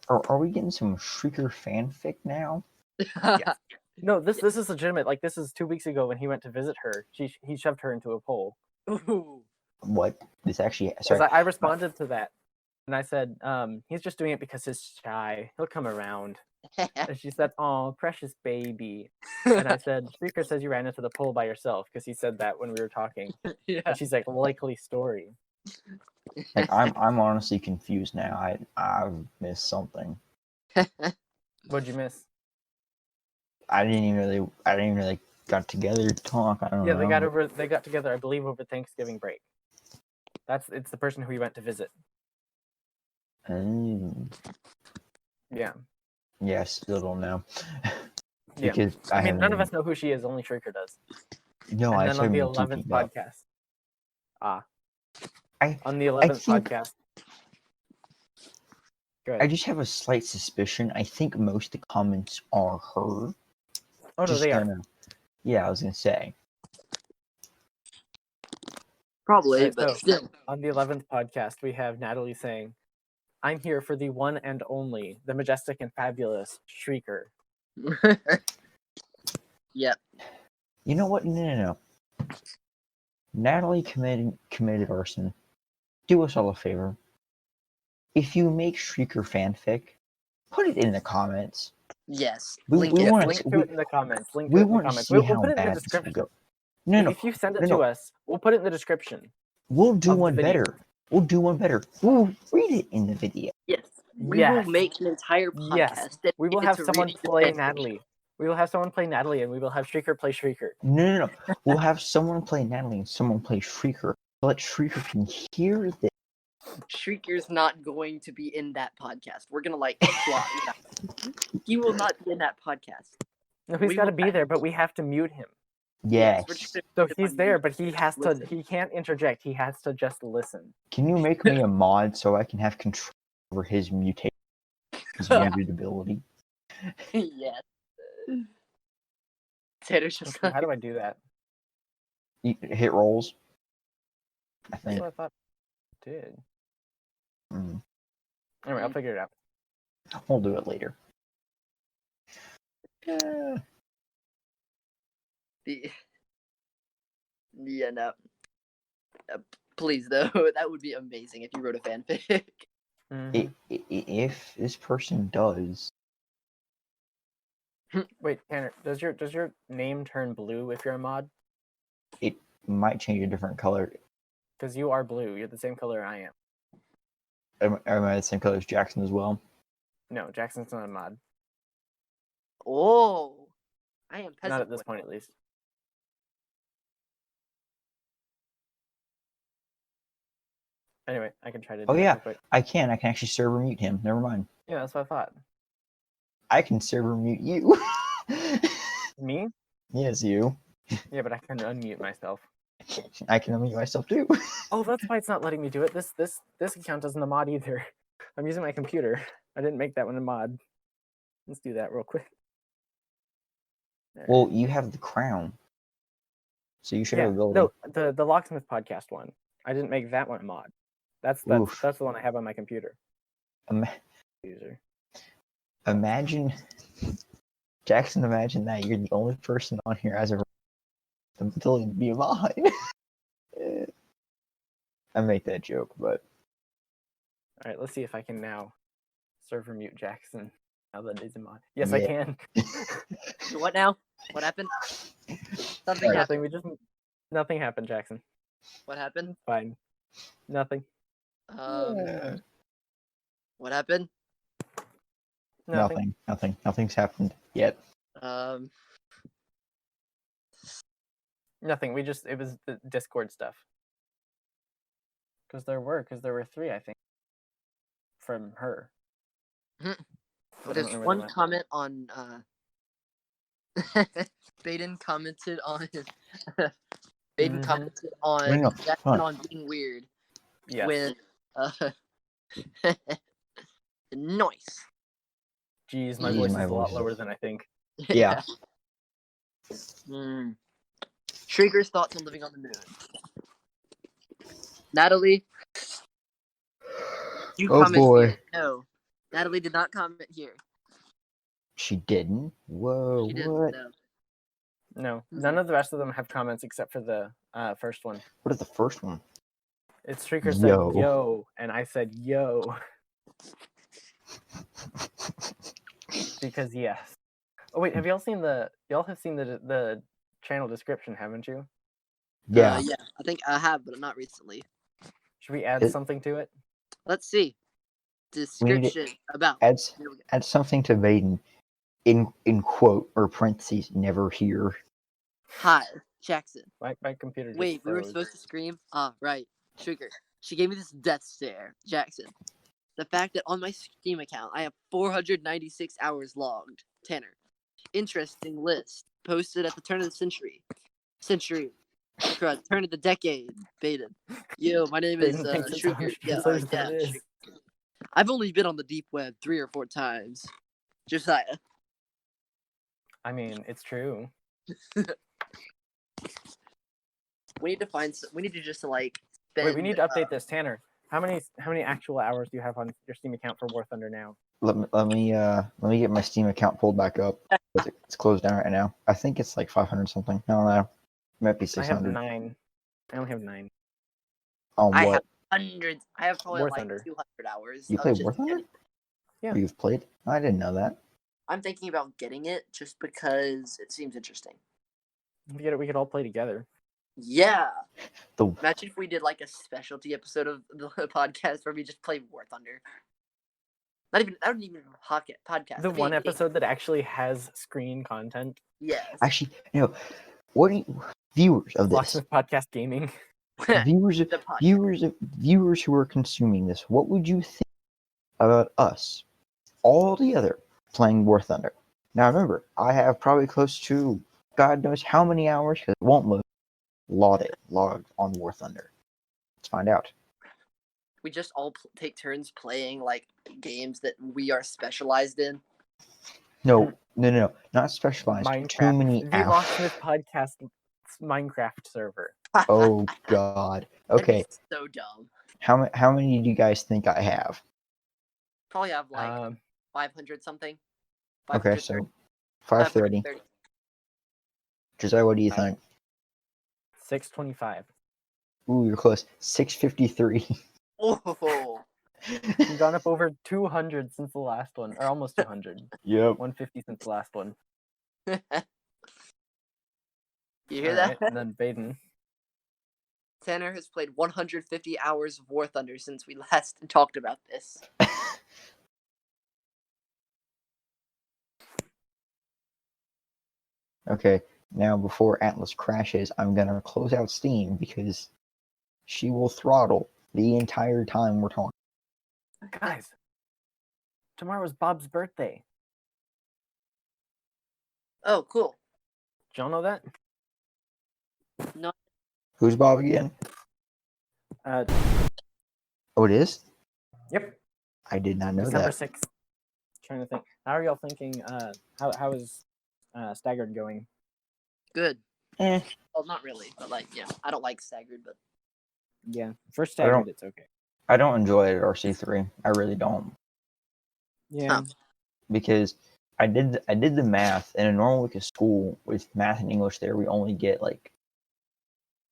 Are we getting some Shrieker fanfic now? Yes. No, this is legitimate. Like, this is 2 weeks ago when he went to visit her. He shoved her into a pole. Ooh. What? This actually. Because Sorry. I responded to that, and I said, he's just doing it because he's shy. He'll come around. And she said, "Oh, precious baby." And I said, "Shrieker says you ran into the pole by yourself," because he said that when we were talking. Yeah. And she's like, "Likely story." Like I'm honestly confused now. I've missed something. What'd you miss? I didn't even know they got together to talk. I don't Yeah, know. they got together, I believe, over Thanksgiving break. It's the person who we went to visit. Yeah. Yeah, I still don't know. Yeah. Because I mean, none of haven't- us know who she is. Only Shrieker does. No, And I then on the haven't 11th keeping up. podcast. I On the 11th think- podcast. Good. I just have a slight suspicion. I think most of the comments are her. Oh no, Just they are. Yeah, I was gonna say. Probably, Right, but so- still. On the 11th podcast, we have Natalie saying, "I'm here for the one and only, the majestic and fabulous Shrieker." Yep. You know what? No. Natalie committed arson. Do us all a favor. If you make Shrieker fanfic, put it in the comments. Yes. We Link it. wanna Link see- to it in the comments. Link to We it in the want to comments. see We'll how put it in the bad this will description. go. No. If you send it no. to us, we'll put it in the description. We'll do of the one video. better. We'll do one better. We'll read it in the video. Yes. We Yes. will make an entire podcast. Yes. We will have dedicated to someone reading the play fanfic. Natalie. We will have someone play Natalie, and we will have Shrieker play Shrieker. No. We'll have someone play Natalie and someone play Shrieker. So that Shrieker can hear this. Shrieker's not going to be in that podcast. We're gonna plot. He will not be in that podcast. No, he's We got to will be have- there, but we have to mute him. Yes. we're just gonna So put he's on there, mute. but he has to. Listen. He can't interject. He has to just listen. Can you make me a mod so I can have control over his mutation, his muted ability? Yes. Tanner's just How do I do that? You hit rolls. I That's think. what I thought I did. Mm. Anyway, I'll figure it out. We'll do it later. Yeah. Yeah, no. Please, though, that would be amazing if you wrote a fanfic. Mhm. If this person does, Wait, Tanner, does your name turn blue if you're a mod? it might change a different color. Because you are blue. You're the same color I am. Am I the same color as Jackson as well? No, Jackson's not a mod. Oh, I am peasant. Not at this boy. point, at least. Anyway, I can try to do Oh that yeah, real quick. I can actually server mute him. Never mind. Yeah, that's what I thought. I can server mute you. Me? Yes, you. Yeah, but I can unmute myself. I can unmute myself too. Oh, that's why it's not letting me do it. This account isn't a mod either. I'm using my computer. I didn't make that one a mod. Let's do that real quick. There. Well, you have the crown, so you should have ability. No, the Locksmith podcast one. I didn't make that one a mod. That's Oof. the one I have on my computer. Ima- User. Imagine, Jackson. Imagine that you're the only person on here as a ability to be a mod. I make that joke, but All right, let's see if I can now server mute Jackson. Now that he's a mod. Yes, Yeah. I can. What now? What happened? Something Alright. happened. Nothing happened, Jackson. What happened? Fine. Nothing. Yeah. What happened? Nothing. Nothing's happened yet. Nothing. It was the Discord stuff. Because there were 3, I think, from her. But there's one comment on Baden commented on Baden commented on No, Jackson on being weird Yes. with noise. Jeez, my Jeez, voice my is a lot voice is- lower than I think. Yeah. Shrieker's thoughts on living on the moon. Natalie, you Oh, comment boy. here. No, Natalie did not comment here. She didn't. Whoa, She didn't. what? No. No, none of the rest of them have comments except for the first one. What is the first one? It's Shrieker said Yo. yo, and I said yo. Because yes. Oh wait, have y'all seen the channel description, haven't you? Yeah. Yeah, I think I have, but not recently. Should we add something to it? Let's see. We need to Description about. add something to Vaden in quote or parentheses, never here. Hi, Jackson. My computer just Wait, we were froze. supposed to scream? Ah, right. Sugar. She gave me this death stare. Jackson. The fact that on my Steam account I have 496 hours logged. Tanner. Interesting list. Posted at the turn of the century. Turn of the decade. Baden. Yo, my name is Baden thinks it's Sugar. 100 Yeah, years than it is. Sugar. I've only been on the deep web 3 or 4 times. Josiah. I mean, it's true. We need to We need to just like. Spend, Wait, we need to update this, Tanner. How many actual hours do you have on your Steam account for War Thunder now? Let me get my Steam account pulled back up. It's closed down right now. I think it's like 500 something. I don't know. It might be I have 600. 9. I only have 9. On I what? have hundreds. I have probably War like Thunder. 200 hours. You of play just War Thunder? getting- Yeah. Or you've played? I didn't know that. I'm thinking about getting it just because it seems interesting. We could all play together. Yeah. The Imagine if we did like a specialty episode of the podcast where we just play War Thunder. That wouldn't even be a podcast. The That'd be one a game. episode that actually has screen content. Yes. actually, what do you viewers of this? Locksmith Podcast Gaming. viewers The podcast. viewers who are consuming this, what would you think about us all together playing War Thunder? Now remember, I have probably close to God knows how many hours because it won't logged on War Thunder. Let's find out. We just all take turns playing like games that we are specialized in. No, not specialized. Minecraft. Too many The hours. Locksmith Podcast Minecraft server. Oh God. That'd be Okay. so dumb. How many do you guys think I have? Probably have like 500 something. Okay, so 530. Josiah, what do you think? 625. Ooh, you're close. 653. Oh. We've gone up over 200 since the last one, or almost 200. Yep. 150 since the last one. You hear Alright, that? and then Baden. Tanner has played 150 hours of War Thunder since we last talked about this. Okay, now before Atlas crashes, I'm gonna close out Steam because she will throttle the entire time we're talking. Guys, tomorrow's Bob's birthday. Oh, cool. Did y'all know that? No. Who's Bob again? Oh, it is? Yep. I did not know December that. 6th. Trying to think. How are y'all thinking? How is Staggered going? Good. Eh. Well, not really, but like, I don't like staggered, but Yeah, for don't- Staggered, it's okay. I don't enjoy it at RC3. I really don't. Yeah. Because I did the math in a normal week of school with math and English there we only get like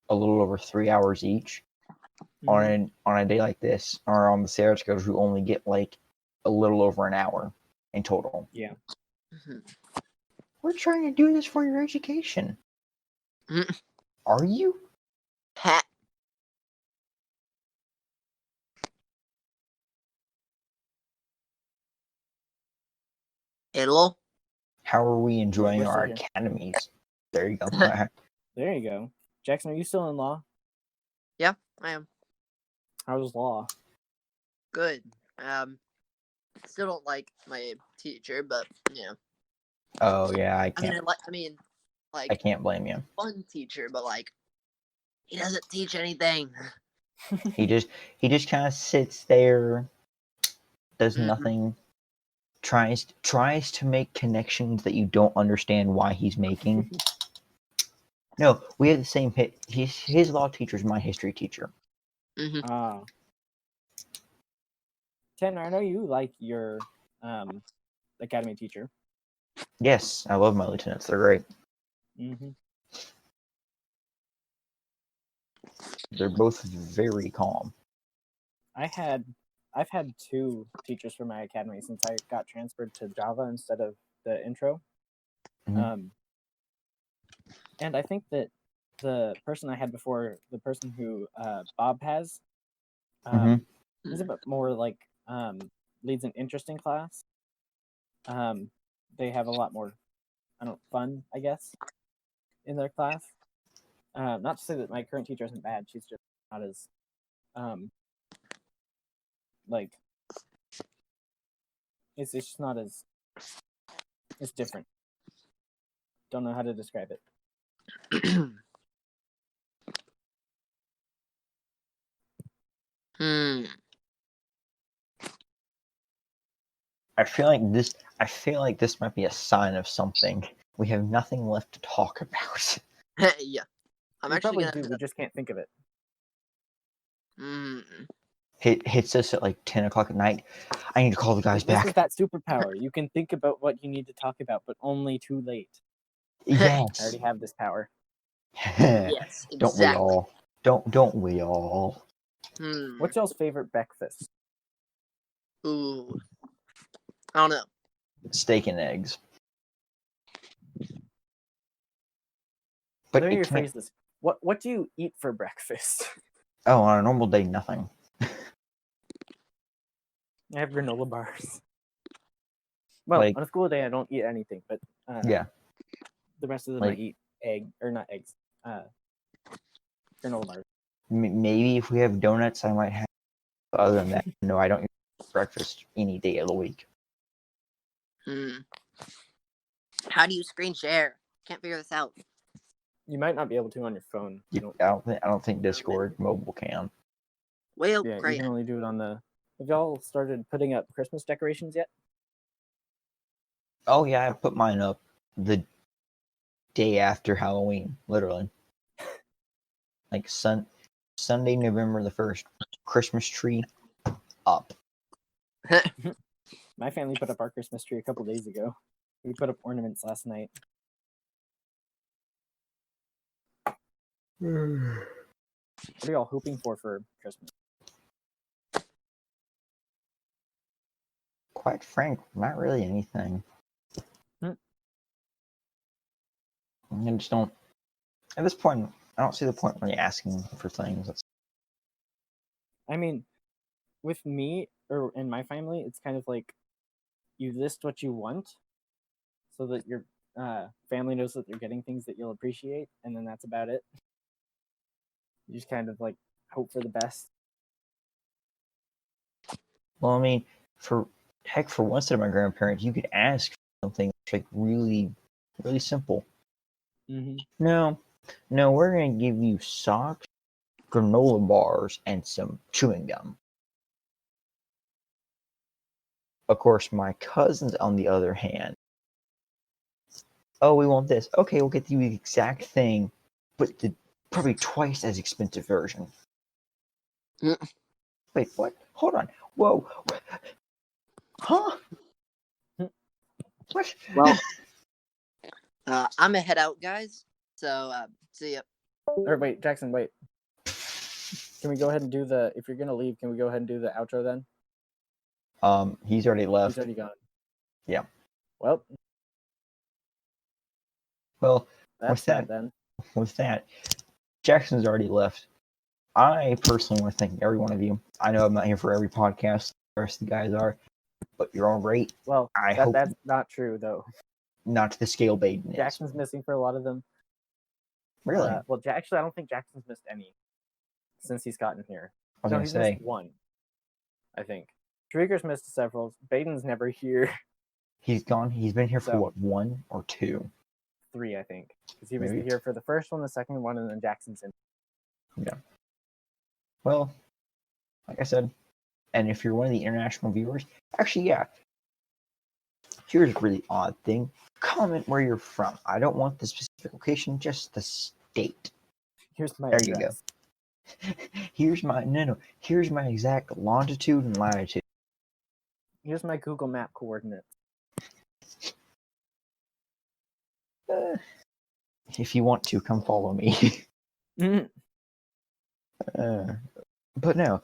a little over 3 hours each. Mhm. On a day like this, or on the Sarah schedules, we only get like a little over an hour in total. Yeah. We're trying to do this for your education. Mhm. Are you? Ha. Hello. How are we enjoying We're our still here. academies? There you go. There you go. Jackson, are you still in law? Yeah, I am. How's law? Good. Still don't like my teacher, but Oh yeah, I I can't. mean, I like can't blame you. fun teacher, but like he doesn't teach anything. He just kind of sits there, does Mhm. nothing, tries to make connections that you don't understand why he's making. No, we have the same hit. His law teacher is my history teacher. Ah. Tanner, I know you like your academy teacher. Yes, I love my lieutenants. They're great. Mm-hmm. They're both very calm. I've had two teachers for my academy since I got transferred to Java instead of the intro. Mhm. And I think that the person I had before, the person who Bob has, Mhm. is a bit more like leads an interesting class. They have a lot more, fun, I guess, in their class. Not to say that my current teacher isn't bad; she's just not as, like, it's just not as, it's different. Don't know how to describe it. Hmm. I feel like this might be a sign of something. We have nothing left to talk about. Yeah. I'm We actually probably gonna. do. We just can't think of it. Mm. Hits us at like 10 o'clock at night. I need to call the guys This back. is that superpower. You can think about what you need to talk about, but only too late. Yes. I already have this power. Yes, Don't we exactly. all? Don't we all? Hmm. What's y'all's favorite breakfast? Ooh. I don't know. Steak and eggs. But Let me it can't. rephrase this. What do you eat for breakfast? Oh, on a normal day, nothing. I have granola bars. Well, Like, on a school day, I don't eat anything, but yeah. the rest of them Like, I eat not eggs, granola bars. maybe if we have donuts, I might have. But other than that, no, I don't eat breakfast any day of the week. Hmm. How do you screen share? Can't figure this out. You might not be able to on your phone. I don't think Discord mobile can. Well, Yeah, you great. can only do it on the. Have y'all started putting up Christmas decorations yet? Oh yeah, I put mine up the day after Halloween, literally. Like Sunday, November the 1st, Christmas tree up. My family put up our Christmas tree a couple days ago. We put up ornaments last night. What are y'all hoping for Christmas? Quite frank, not really anything. I just don't. At this point, I don't see the point when you're asking for things. I mean, with me or in my family, it's kind of like you list what you want so that your family knows that they're getting things that you'll appreciate, and then that's about it. You just kind of like hope for the best. Well, I mean, for once at my grandparents, you could ask for something that's like really, really simple. Mm-hmm. No, we're gonna give you socks, granola bars, and some chewing gum. Of course, my cousins, on the other hand, oh, we want this. Okay, we'll get you the exact thing, but the probably twice as expensive version. Mm. Wait, what? Hold on. Whoa. Huh? What? Well, I'm gonna head out, guys. So see ya. Or wait, Jackson, wait. Can we go ahead and do if you're gonna leave, can we go ahead and do the outro then? He's already left. He's already gone. Yeah. Well, with that's that, then. with that, Jackson's already left. I personally want to thank every one of you. I know I'm not here for every podcast. The rest of the guys are, but you're all great. Well, I hope that's not true though. not to the scale Baden is. Jackson's missing for a lot of them. Really? Well, actually, I don't think Jackson's missed any since he's gotten here. I was No, gonna he's say. missed one. I think. Trigger's missed several. Baden's never here. He's gone. He's been here for So- what, 1 or 2? 3, I think, because he was Maybe here for the first one, the second one, and then Jackson's in. Yeah. Well, like I said, and if you're one of the international viewers, actually, yeah. Here's a really odd thing. Comment where you're from. I don't want the specific location, just the state. Here's my There address. you go. Here's my exact longitude and latitude. Here's my Google Map coordinates. If you want to, come follow me. Mhm. But no,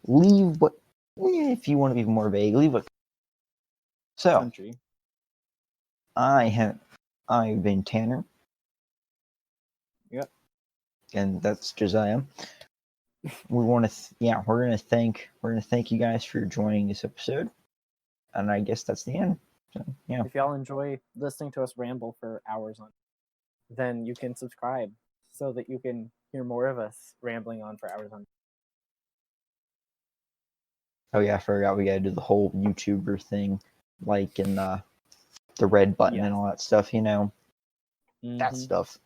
leave what. If you want to be more vague, leave what. So Country. I've been Tanner. Yep. And that's Josiah. We want to, we're gonna thank you guys for joining this episode, and I guess that's the end. So, yeah. If y'all enjoy listening to us ramble for hours on, then you can subscribe so that you can hear more of us rambling on for hours on. Oh yeah, I forgot we gotta do the whole YouTuber thing, like in the red button and all that stuff. That Mhm. stuff.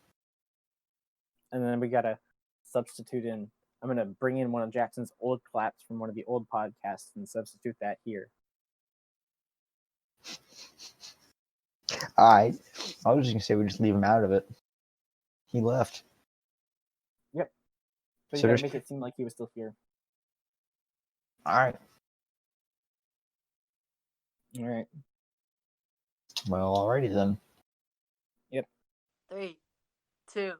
And then we gotta substitute in. I'm gonna bring in one of Jackson's old claps from one of the old podcasts and substitute that here. I was just gonna say we just leave him out of it. He left. Yep. So you So gotta just- make it seem like he was still here. All right. All right. Well, alrighty then. 3, 2,